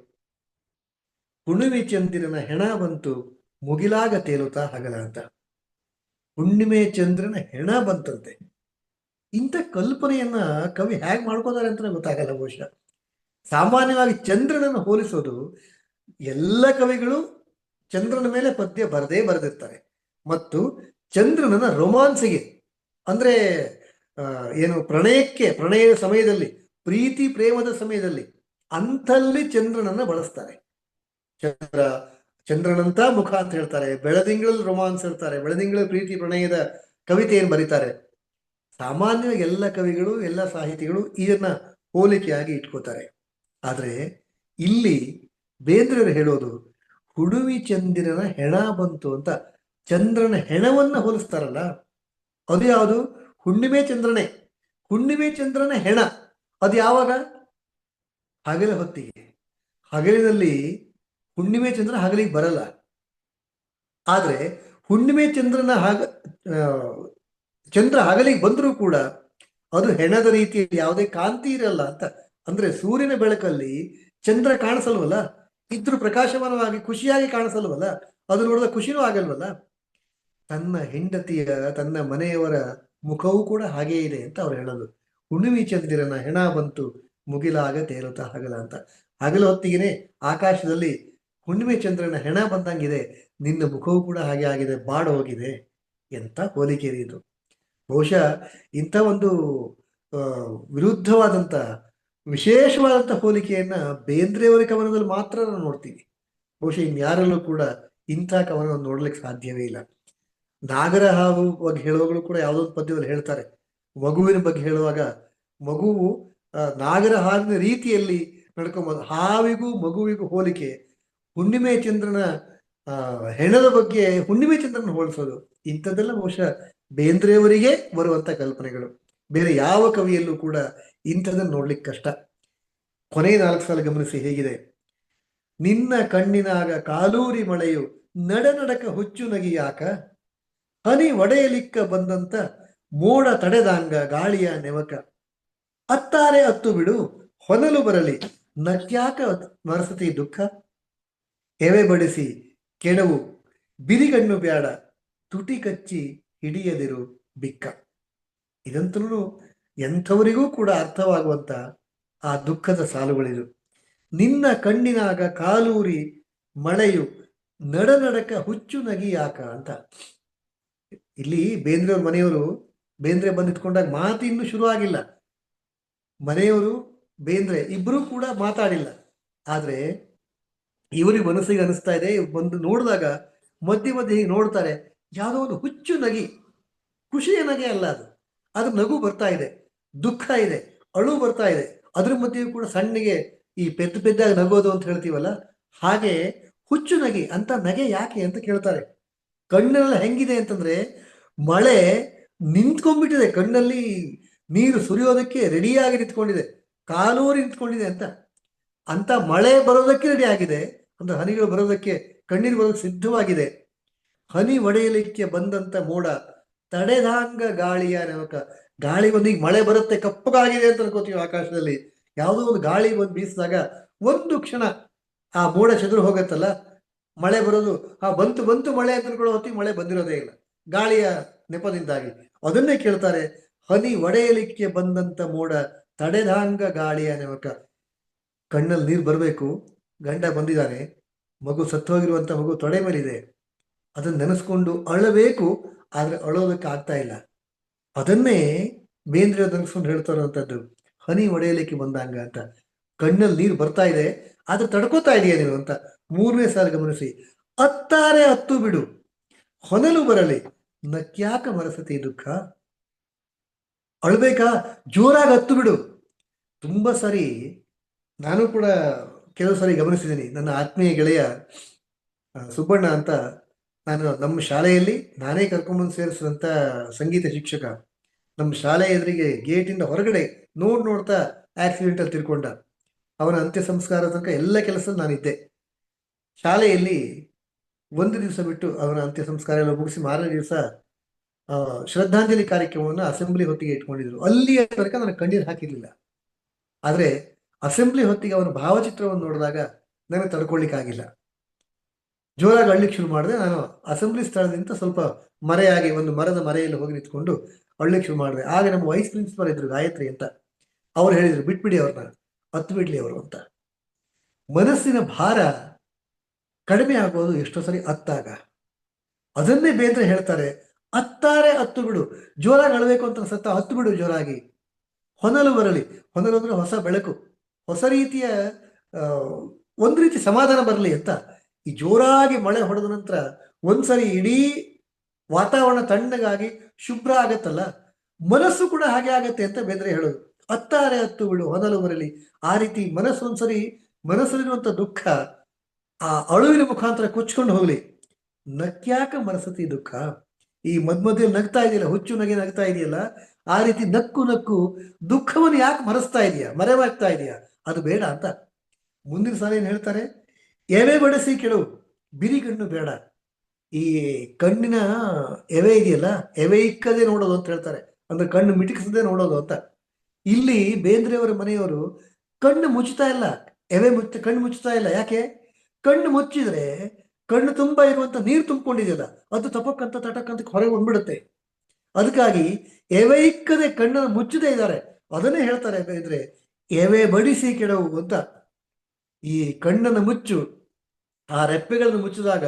ಹುಣ್ಣಿಮೆ ಚಂದಿರನ ಹೆಣ ಬಂತು ಮುಗಿಲಾಗ ತೇಲುತ್ತಾ ಹಗಲ ಅಂತ. ಹುಣ್ಣಿಮೆ ಚಂದ್ರನ ಹೆಣ ಬಂತಂತೆ. ಇಂಥ ಕಲ್ಪನೆಯನ್ನ ಕವಿ ಹೇಗೆ ಮಾಡ್ಕೋತಾರೆ ಅಂತ ಗೊತ್ತಾಗಲ್ಲ ಬಹುಶಃ. ಸಾಮಾನ್ಯವಾಗಿ ಚಂದ್ರನನ್ನು ಹೋಲಿಸೋದು, ಎಲ್ಲ ಕವಿಗಳು ಚಂದ್ರನ ಮೇಲೆ ಪದ್ಯ ಬರೆದಿರ್ತಾರೆ, ಮತ್ತು ಚಂದ್ರನನ್ನ ರೊಮಾನ್ಸಿಗೆ, ಅಂದ್ರೆ ಏನು ಪ್ರಣಯದ ಸಮಯದಲ್ಲಿ, ಪ್ರೀತಿ ಪ್ರೇಮದ ಸಮಯದಲ್ಲಿ ಅಂಥಲ್ಲಿ ಚಂದ್ರನನ್ನ ಬಳಸ್ತಾರೆ. ಚಂದ್ರನಂತ ಮುಖ ಅಂತ ಹೇಳ್ತಾರೆ, ಬೆಳದಿಂಗಳಲ್ಲಿ ರೊಮಾನ್ಸ್ ಹೇಳ್ತಾರೆ, ಬೆಳದಿಂಗಳ ಪ್ರೀತಿ ಪ್ರಣಯದ ಕವಿತೆಯನ್ನು ಬರೀತಾರೆ. ಸಾಮಾನ್ಯವಾಗಿ ಎಲ್ಲ ಕವಿಗಳು, ಎಲ್ಲ ಸಾಹಿತಿಗಳು ಇದನ್ನ ಹೋಲಿಕೆಯಾಗಿ ಇಟ್ಕೋತಾರೆ. ಆದರೆ ಇಲ್ಲಿ ಬೇಂದ್ರೆಯವರು ಹೇಳೋದು ಹುಡುವಿ ಚಂದಿರನ ಹೆಣ ಬಂತು ಅಂತ. ಚಂದ್ರನ ಹೆಣವನ್ನ ಹೋಲಿಸ್ತಾರಲ್ಲ, ಅದು ಯಾವುದು? ಹುಣ್ಣಿಮೆ ಚಂದ್ರನೇ. ಹುಣ್ಣಿಮೆ ಚಂದ್ರನ ಹೆಣ ಅದು ಯಾವಾಗ? ಹಗಲ ಹೊತ್ತಿಗೆ. ಹಗಲಿನಲ್ಲಿ ಹುಣ್ಣಿಮೆ ಚಂದ್ರ ಹಗಲಿಗೆ ಬರಲ್ಲ. ಆದ್ರೆ ಹುಣ್ಣಿಮೆ ಚಂದ್ರ ಹಗಲಿಗೆ ಬಂದರೂ ಕೂಡ ಅದು ಹೆಣದ ರೀತಿಯಲ್ಲಿ ಯಾವುದೇ ಕಾಂತಿ ಇರಲ್ಲ ಅಂತ. ಅಂದ್ರೆ ಸೂರ್ಯನ ಬೆಳಕಲ್ಲಿ ಚಂದ್ರ ಕಾಣಿಸಲ್ವಲ್ಲ, ಇದ್ರೂ ಪ್ರಕಾಶಮಾನವಾಗಿ ಖುಷಿಯಾಗಿ ಕಾಣಿಸಲ್ವಲ್ಲ, ಅದು ನೋಡಿದ ಖುಷಿನೂ ಆಗಲ್ವಲ್ಲ. ತನ್ನ ಹೆಂಡತಿಯ, ತನ್ನ ಮನೆಯವರ ಮುಖವೂ ಕೂಡ ಹಾಗೇ ಇದೆ ಅಂತ ಅವ್ರು ಹೇಳೋದು. ಹುಣ್ಣಿಮೆ ಚಂದಿರನ ಹೆಣ ಬಂತು ಮುಗಿಲಾಗ ತೇಲುತ್ತಾ ಹಗಲ ಅಂತ. ಹಗಲ ಹೊತ್ತಿಗೆನೆ ಆಕಾಶದಲ್ಲಿ ಹುಣ್ಣಿಮೆ ಚಂದ್ರನ ಹೆಣ ಬಂದಂಗಿದೆ, ನಿನ್ನ ಮುಖವೂ ಕೂಡ ಹಾಗೆ ಆಗಿದೆ, ಬಾಡ ಹೋಗಿದೆ. ಎಂತ ಹೋಲಿಕೆ ಇದು. ಬಹುಶಃ ಇಂಥ ಒಂದು ವಿರುದ್ಧವಾದಂಥ ವಿಶೇಷವಾದಂಥ ಹೋಲಿಕೆಯನ್ನ ಬೇಂದ್ರೆಯವರ ಕವನದಲ್ಲಿ ಮಾತ್ರ ನಾವು ನೋಡ್ತೀವಿ. ಬಹುಶಃ ಇನ್ಯಾರಲ್ಲೂ ಕೂಡ ಇಂಥ ಕವನವನ್ನು ನೋಡ್ಲಿಕ್ಕೆ ಸಾಧ್ಯವೇ ಇಲ್ಲ. ನಾಗರ ಹಾವು ಬಗ್ಗೆ ಹೇಳುವಾಗಲೂ ಕೂಡ ಯಾವುದೊಂದು ಪದ್ಯದಲ್ಲಿ ಹೇಳ್ತಾರೆ. ಮಗುವಿನ ಬಗ್ಗೆ ಹೇಳುವಾಗ ಮಗುವು ನಾಗರ ಹಾವಿನ ರೀತಿಯಲ್ಲಿ ನಡ್ಕೊಂಬೋದು. ಹಾವಿಗೂ ಮಗುವಿಗೂ ಹೋಲಿಕೆ. ಹುಣ್ಣಿಮೆ ಚಂದ್ರನ ಹೆಣದ ಬಗ್ಗೆ ಹುಣ್ಣಿಮೆ ಚಂದ್ರನ ಹೋಲಿಸೋದು, ಇಂಥದ್ದೆಲ್ಲ ಬಹುಶಃ ಬೇಂದ್ರೆಯವರಿಗೆ ಬರುವಂತ ಕಲ್ಪನೆಗಳು. ಬೇರೆ ಯಾವ ಕವಿಯಲ್ಲೂ ಕೂಡ ಇಂಥದನ್ನು ನೋಡ್ಲಿಕ್ಕೆ ಕಷ್ಟ. ಕೊನೆ 4 ಸಾಲ ಗಮನಿಸಿ ಹೇಗಿದೆ. ನಿನ್ನ ಕಣ್ಣಿನಾಗ ಕಾಲೂರಿ ಮಳೆಯು ನಡನಡಕ ಹುಚ್ಚು ನಗಿಯಾಕ, ಹನಿ ಒಡೆಯಲಿಕ್ಕ ಬಂದಂತ ಮೋಡ ತಡೆದಾಂಗ ಗಾಳಿಯ ನೆವಕ, ಅತ್ತಾರೆ ಅತ್ತು ಬಿಡು ಹೊನಲು ಬರಲಿ ನಕ್ಯಾಕ ಮರಸತಿ ದುಃಖ, ಎವೆ ಬಡಿಸಿ ಕೆಡವು ಬಿರಿಗಣ್ಣು ಬ್ಯಾಡ ತುಟಿ ಕಚ್ಚಿ ಹಿಡಿಯದಿರು ಬಿಕ್ಕ. ಇದಂತೂ ಎಂಥವರಿಗೂ ಕೂಡ ಅರ್ಥವಾಗುವಂತ ಆ ದುಃಖದ ಸಾಲುಗಳಿದು. ನಿನ್ನ ಕಣ್ಣಿನಾಗ ಕಾಲೂರಿ ಮಳೆಯು ನಡನಡಕ ಹುಚ್ಚು ನಗಿಯಾಕ ಅಂತ. ಇಲ್ಲಿ ಬೇಂದ್ರೆಯವ್ರ ಮನೆಯವರು, ಬೇಂದ್ರೆ ಬಂದಿಟ್ಕೊಂಡಾಗ ಮಾತು ಇನ್ನೂ ಶುರು ಆಗಿಲ್ಲ. ಮನೆಯವರು ಬೇಂದ್ರೆ ಇಬ್ಬರೂ ಕೂಡ ಮಾತಾಡಿಲ್ಲ. ಆದ್ರೆ ಇವರಿಗೆ ಮನಸ್ಸಿಗೆ ಅನಿಸ್ತಾ ಇದೆ, ಬಂದು ನೋಡಿದಾಗ ಮಧ್ಯೆ ಮಧ್ಯೆ ಹೀಗೆ ನೋಡ್ತಾರೆ, ಯಾವುದೋ ಒಂದು ಹುಚ್ಚು ನಗಿ, ಖುಷಿಯ ನಗೆ ಅಲ್ಲ ಅದು. ಅದ್ರ ನಗು ಬರ್ತಾ ಇದೆ, ದುಃಖ ಇದೆ, ಅಳು ಬರ್ತಾ ಇದೆ. ಅದ್ರ ಮಧ್ಯೆಯೂ ಕೂಡ ಸಣ್ಣಗೆ ಈ ಪೆದ್ದಾಗಿ ನಗೋದು ಅಂತ ಹೇಳ್ತೀವಲ್ಲ, ಹಾಗೆ ಹುಚ್ಚು ನಗೆ ಅಂತ. ನಗೆ ಯಾಕೆ ಅಂತ ಕೇಳ್ತಾರೆ. ಕಣ್ಣೆಲ್ಲ ಹೆಂಗಿದೆ ಅಂತಂದ್ರೆ ಮಳೆ ನಿಂತ್ಕೊಂಡ್ಬಿಟ್ಟಿದೆ, ಕಣ್ಣಲ್ಲಿ ನೀರು ಸುರಿಯೋದಕ್ಕೆ ರೆಡಿಯಾಗಿ ನಿಂತ್ಕೊಂಡಿದೆ, ಕಾಲೂರಿ ನಿಂತ್ಕೊಂಡಿದೆ ಅಂತ ಮಳೆ ಬರೋದಕ್ಕೆ ರೆಡಿ ಆಗಿದೆ. ಅಂದ್ರೆ ಹನಿಗಳು ಬರೋದಕ್ಕೆ, ಕಣ್ಣೀರು ಬರೋದಕ್ಕೆ ಸಿದ್ಧವಾಗಿದೆ. ಹನಿ ಒಡೆಯಲಿಕ್ಕೆ ಬಂದಂತ ಮೋಡ ತಡೆದಾಂಗ ಗಾಳಿಯ ನೆವಕ. ಗಾಳಿ ಬಂದು ಈಗ ಮಳೆ ಬರುತ್ತೆ, ಕಪ್ಪಗಾಗಿದೆ ಅಂತ ಅನ್ಕೋತೀವಿ ಆಕಾಶದಲ್ಲಿ. ಯಾವುದೋ ಒಂದು ಗಾಳಿ ಬಂದು ಬೀಸಿದಾಗ ಒಂದು ಕ್ಷಣ ಆ ಮೋಡ ಚದುರು ಹೋಗತ್ತಲ್ಲ, ಮಳೆ ಬರೋದು. ಬಂತು ಬಂತು ಮಳೆ ಅಂತ ಅನ್ಕೊಳ್ಳೋ ಹೊತ್ತಿಗೆ ಮಳೆ ಬಂದಿರೋದೇ ಇಲ್ಲ, ಗಾಳಿಯ ನೆಪದಿಂದಾಗಿ. ಅದನ್ನೇ ಕೇಳ್ತಾರೆ, ಹನಿ ಒಡೆಯಲಿಕ್ಕೆ ಬಂದಂತ ಮೋಡ ತಡೆದಾಂಗ ಗಾಳಿಯ ನೆವಕ. ಕಣ್ಣಲ್ಲಿ ನೀರು ಬರಬೇಕು, ಗಂಡ ಬಂದಿದ್ದಾನೆ, ಮಗು ಸತ್ತೋಗಿರುವಂತ ಮಗು ತೊಡೆ ಮೇಲಿದೆ, ಅದನ್ನ ನೆನೆಸ್ಕೊಂಡು ಅಳಬೇಕು, ಆದ್ರೆ ಅಳೋದಕ್ಕೆ ಆಗ್ತಾ ಇಲ್ಲ. ಅದನ್ನೇ ಬೇಂದ್ರೆ ನೆನೆಸ್ಕೊಂಡು ಹೇಳ್ತಾ ಇರುವಂತದ್ದು ಹನಿ ಒಡೆಯಲಿಕ್ಕೆ ಬಂದಂಗ ಅಂತ. ಕಣ್ಣಲ್ಲಿ ನೀರು ಬರ್ತಾ ಇದೆ, ಆದ್ರೆ ತಡ್ಕೋತಾ ಇದೆಯಾ ನೀನು ಅಂತ. 3ನೇ ಸಾಲ ಗಮನಿಸಿ. ಅತ್ತಾರೆ ಅತ್ತು ಬಿಡು ಹೊನಲು ಬರಲಿ ನಕ್ಯಾಕ ಮರಸತಿ ದುಃಖ. ಅಳ್ಬೇಕಾ? ಜೋರಾಗಿ ಹತ್ತು ಬಿಡು. ತುಂಬಾ ಸಾರಿ ನಾನು ಕೂಡ ಕೆಲವು ಸಾರಿ ಗಮನಿಸಿದ್ದೀನಿ. ನನ್ನ ಆತ್ಮೀಯ ಗೆಳೆಯ ಸುಬ್ಬಣ್ಣ ಅಂತ, ನಾನು ನಮ್ಮ ಶಾಲೆಯಲ್ಲಿ ನಾನೇ ಕರ್ಕೊಂಡ್ಬಂದು ಸೇರಿಸಿದಂತ ಸಂಗೀತ ಶಿಕ್ಷಕ, ನಮ್ಮ ಶಾಲೆ ಎದುರಿಗೆ ಗೇಟಿಂದ ಹೊರಗಡೆ ನೋಡ್ತಾ ಆಕ್ಸಿಡೆಂಟ್ ಅಲ್ಲಿ ತಿರ್ಕೊಂಡ. ಅವನ ಅಂತ್ಯ ಸಂಸ್ಕಾರ ತನಕ ಎಲ್ಲ ಕೆಲಸ ನಾನಿದ್ದೆ. ಶಾಲೆಯಲ್ಲಿ ಒಂದು ದಿವಸ ಬಿಟ್ಟು ಅವನ ಅಂತ್ಯ ಸಂಸ್ಕಾರ ಎಲ್ಲ ಮುಗಿಸಿ ಮಾರನೇ ದಿವಸ ಶ್ರದ್ಧಾಂಜಲಿ ಕಾರ್ಯಕ್ರಮವನ್ನು ಅಸೆಂಬ್ಲಿ ಹೊತ್ತಿಗೆ ಇಟ್ಕೊಂಡಿದ್ರು. ಅಲ್ಲಿಯ ತನಕ ನನಗೆ ಕಣ್ಣೀರು ಹಾಕಿರ್ಲಿಲ್ಲ. ಆದ್ರೆ ಅಸೆಂಬ್ಲಿ ಹೊತ್ತಿಗೆ ಅವನ ಭಾವಚಿತ್ರವನ್ನು ನೋಡಿದಾಗ ನನಗೆ ತಡ್ಕೊಳ್ಳಿಕ್ಕಾಗಿಲ್ಲ. ಜೋರಾಗಿ ಅಳ್ಲಿಕ್ಕೆ ಶುರು ಮಾಡಿದೆ. ನಾನು ಅಸೆಂಬ್ಲಿ ಸ್ಥಳದಿಂದ ಸ್ವಲ್ಪ ಮರೆಯಾಗಿ ಒಂದು ಮರದ ಮರೆಯಲ್ಲಿ ಹೋಗಿ ನಿಂತ್ಕೊಂಡು ಅಳ್ಲಿಕ್ಕೆ ಶುರು ಮಾಡಿದೆ. ಆಗ ನಮ್ಮ ವೈಸ್ ಪ್ರಿನ್ಸಿಪಲ್ ಇದ್ರು, ಗಾಯತ್ರಿ ಅಂತ. ಅವ್ರು ಹೇಳಿದ್ರು, ಬಿಟ್ಬಿಡಿ ಅವ್ರನ್ನ, ಹತ್ತು ಬಿಡ್ಲಿ ಅವರು ಅಂತ. ಮನಸ್ಸಿನ ಭಾರ ಕಡಿಮೆ ಆಗೋದು ಎಷ್ಟೋ ಸರಿ ಅತ್ತಾಗ. ಅದನ್ನೇ ಬೇಂದ್ರೆ ಹೇಳ್ತಾರೆ, ಅತ್ತಾರೆ ಹತ್ತು ಬಿಡು, ಜೋರಾಗಿ ಅಳಬೇಕು ಅಂತ ಅನ್ಸತ್ತ, ಹತ್ತು ಬಿಡು ಜೋರಾಗಿ. ಹೊನಲು ಬರಲಿ, ಹೊನಲು ಅಂದ್ರೆ ಹೊಸ ಬೆಳಕು, ಹೊಸ ರೀತಿಯ ಆ, ಒಂದು ರೀತಿ ಸಮಾಧಾನ ಬರಲಿ ಅಂತ. ಈ ಜೋರಾಗಿ ಮಳೆ ಹೊಡೆದ ನಂತರ ಒಂದ್ಸರಿ ಇಡೀ ವಾತಾವರಣ ತಣ್ಣಗಾಗಿ ಶುಭ್ರ ಆಗತ್ತಲ್ಲ, ಮನಸ್ಸು ಕೂಡ ಹಾಗೆ ಆಗತ್ತೆ ಅಂತ ಬೇಂದ್ರೆ ಹೇಳೋದು. ಅತ್ತಾರೆ ಹತ್ತು ಬಿಡು ಹೊನಲು ಬರಲಿ. ಆ ರೀತಿ ಮನಸ್ಸು ಒಂದ್ಸರಿ, ಮನಸ್ಸಲ್ಲಿರುವಂತ ದುಃಖ ಆ ಅಳುವಿನ ಮುಖಾಂತರ ಕೊಚ್ಕೊಂಡು ಹೋಗ್ಲಿ. ನಕ್ಯಾಕ ಮನಸ್ಸತಿ ದುಃಖ, ಈ ಮಧ್ಯದಲ್ಲಿ ನಗ್ತಾ ಇದೆಯಲ್ಲ, ಹುಚ್ಚು ನಗೆ ನಗ್ತಾ ಇದೆಯಲ್ಲ, ಆ ರೀತಿ ನಕ್ಕು ನಕ್ಕು ದುಃಖವನ್ನು ಯಾಕೆ ಮರೆಸ್ತಾ ಇದೆಯಾ, ಮರೆವಾಗ್ತಾ ಇದೆಯಾ, ಅದು ಬೇಡ ಅಂತ. ಮುಂದಿನ ಸಾಲ ಏನ್ ಹೇಳ್ತಾರೆ, ಎವೆ ಬಡಿಸಿ ಕೆಡು ಬಿರಿಗಣ್ಣು ಬೇಡ. ಈ ಕಣ್ಣಿನ ಎವೆ ಇದೆಯಲ್ಲ, ಎವೆ ಇಕ್ಕದೆ ನೋಡೋದು ಅಂತ ಹೇಳ್ತಾರೆ, ಅಂದ್ರೆ ಕಣ್ಣು ಮಿಟುಕಿಸದೆ ನೋಡೋದು ಅಂತ. ಇಲ್ಲಿ ಬೇಂದ್ರೆಯವರ ಮನೆಯವರು ಕಣ್ಣು ಮುಚ್ಚುತ್ತಾ ಇಲ್ಲ, ಕಣ್ಣು ಮುಚ್ಚುತ್ತಾ ಇಲ್ಲ. ಯಾಕೆ? ಕಣ್ಣು ಮುಚ್ಚಿದ್ರೆ ಕಣ್ಣು ತುಂಬಾ ಇರುವಂತ ನೀರು ತುಂಬಿಕೊಂಡಿದೆಯಲ್ಲ, ಅದು ತಪಕ್ಕಂತ ತಟಕ್ಕಂತ ಹೊರಗೆ ಬಂದ್ಬಿಡುತ್ತೆ. ಅದಕ್ಕಾಗಿ ಎವೆ ಇಕ್ಕದೆ ಕಣ್ಣನ್ನು ಮುಚ್ಚದೇ ಇದ್ದಾರೆ. ಅದನ್ನೇ ಹೇಳ್ತಾರೆ ಬೇಂದ್ರೆ, ಎವೆ ಬಡಿಸಿ ಕೆಡವು ಅಂತ. ಈ ಕಣ್ಣನ್ನು ಮುಚ್ಚು, ಆ ರೆಪ್ಪೆಗಳನ್ನು ಮುಚ್ಚಿದಾಗ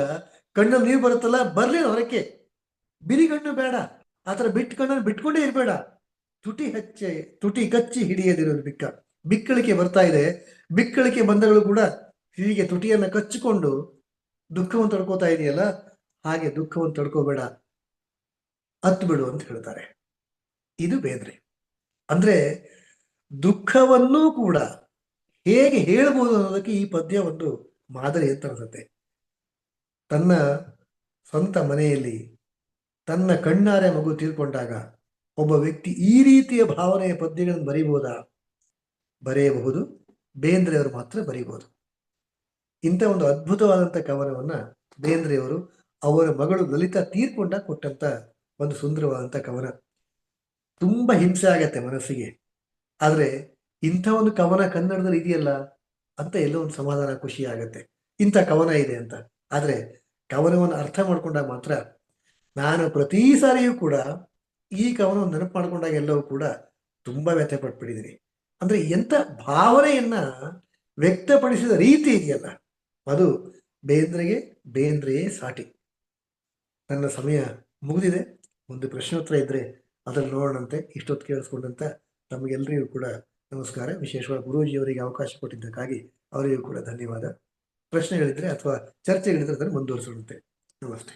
ಕಣ್ಣಲ್ಲಿ ನೀರು ಬರುತ್ತಲ್ಲ, ಬರ್ಲಿ ಹೊರಕ್ಕೆ. ಬಿರಿಗಣ್ಣು ಬೇಡ, ಆತರ ಕಣ್ಣನ್ನು ಬಿಟ್ಕೊಂಡೇ ಇರಬೇಡ. ತುಟಿ ಕಚ್ಚಿ ಹಿಡಿಯದಿರೋದು ಬಿಕ್ಕ. ಬಿಕ್ಕಳಿಕೆ ಬರ್ತಾ ಇದೆ, ಬಿಕ್ಕಳಿಕೆ ಬಂದಗಳು ಕೂಡ ಹೀಗೆ ತುಟಿಯನ್ನ ಕಚ್ಚಿಕೊಂಡು ದುಃಖವನ್ನು ತಡ್ಕೋತಾ ಇದೆಯಲ್ಲ, ಹಾಗೆ ದುಃಖವನ್ನು ತಡ್ಕೋಬೇಡ, ಹತ್ತು ಬಿಡು ಅಂತ ಹೇಳ್ತಾರೆ. ಇದು ಬೇಂದ್ರೆ. ಅಂದ್ರೆ ದುಃಖವನ್ನೂ ಕೂಡ ಹೇಗೆ ಹೇಳ್ಬೋದು ಅನ್ನೋದಕ್ಕೆ ಈ ಪದ್ಯ ಒಂದು ಮಾದರಿ ಅಂತ ಅನ್ಸುತ್ತೆ. ತನ್ನ ಸ್ವಂತ ಮನೆಯಲ್ಲಿ ತನ್ನ ಕಣ್ಣಾರೆ ಮಗು ತೀರ್ಕೊಂಡಾಗ ಒಬ್ಬ ವ್ಯಕ್ತಿ ಈ ರೀತಿಯ ಭಾವನೆಯ ಪದ್ಯಗಳನ್ನು ಬರೀಬಹುದಾ? ಬರೆಯಬಹುದು. ಬೇಂದ್ರೆಯವರು ಮಾತ್ರ ಬರೀಬಹುದು. ಇಂಥ ಒಂದು ಅದ್ಭುತವಾದಂಥ ಕವನವನ್ನ ಬೇಂದ್ರೆಯವರು ಅವರ ಮಗಳು ಲಲಿತಾ ತೀರ್ಕೊಂಡ ಕೊಟ್ಟಂತ ಒಂದು ಸುಂದರವಾದಂಥ ಕವನ. ತುಂಬಾ ಹಿಂಸೆ ಆಗತ್ತೆ ಮನಸ್ಸಿಗೆ, ಆದ್ರೆ ಇಂಥ ಒಂದು ಕವನ ಕನ್ನಡದಲ್ಲಿ ಇದೆಯಲ್ಲ ಅಂತ ಎಲ್ಲೋ ಒಂದು ಸಮಾಧಾನ, ಖುಷಿ ಆಗತ್ತೆ. ಇಂಥ ಕವನ ಇದೆ ಅಂತ. ಆದ್ರೆ ಕವನವನ್ನು ಅರ್ಥ ಮಾಡ್ಕೊಂಡಾಗ ಮಾತ್ರ, ನಾನು ಪ್ರತಿ ಸಾರಿಯೂ ಕೂಡ ಈ ಕವನವನ್ನು ನೆನಪು ಮಾಡ್ಕೊಂಡಾಗ ಎಲ್ಲವೂ ಕೂಡ ತುಂಬಾ ವ್ಯಥೆ ಪಟ್ಬಿಟ್ಟಿದ್ದೀನಿ. ಅಂದ್ರೆ ಎಂಥ ಭಾವನೆಯನ್ನ ವ್ಯಕ್ತಪಡಿಸಿದ ರೀತಿ ಇದೆಯಲ್ಲ, ಅದು ಬೇಂದ್ರೆಯೇ ಸಾಟಿ. ನನ್ನ ಸಮಯ ಮುಗಿದಿದೆ. ಒಂದು ಪ್ರಶ್ನೋತ್ತರ ಇದ್ರೆ ಅದನ್ನು ನೋಡೋಣಂತೆ. ಇಷ್ಟೊತ್ತು ಕೇಳಿಸ್ಕೊಂಡಂತ ತಮಗೆಲ್ಲರಿಗೂ ಕೂಡ ನಮಸ್ಕಾರ. ವಿಶೇಷವಾಗಿ ಗುರೂಜಿಯವರಿಗೆ ಅವಕಾಶ ಕೊಟ್ಟಿದ್ದಕ್ಕಾಗಿ ಅವರಿಗೂ ಕೂಡ ಧನ್ಯವಾದ. ಪ್ರಶ್ನೆಗಳಿದ್ರೆ ಅಥವಾ ಚರ್ಚೆಗಳಿದ್ರೆ ಅದನ್ನು ಮುಂದುವರಿಸೋಣಂತೆ. ನಮಸ್ತೆ.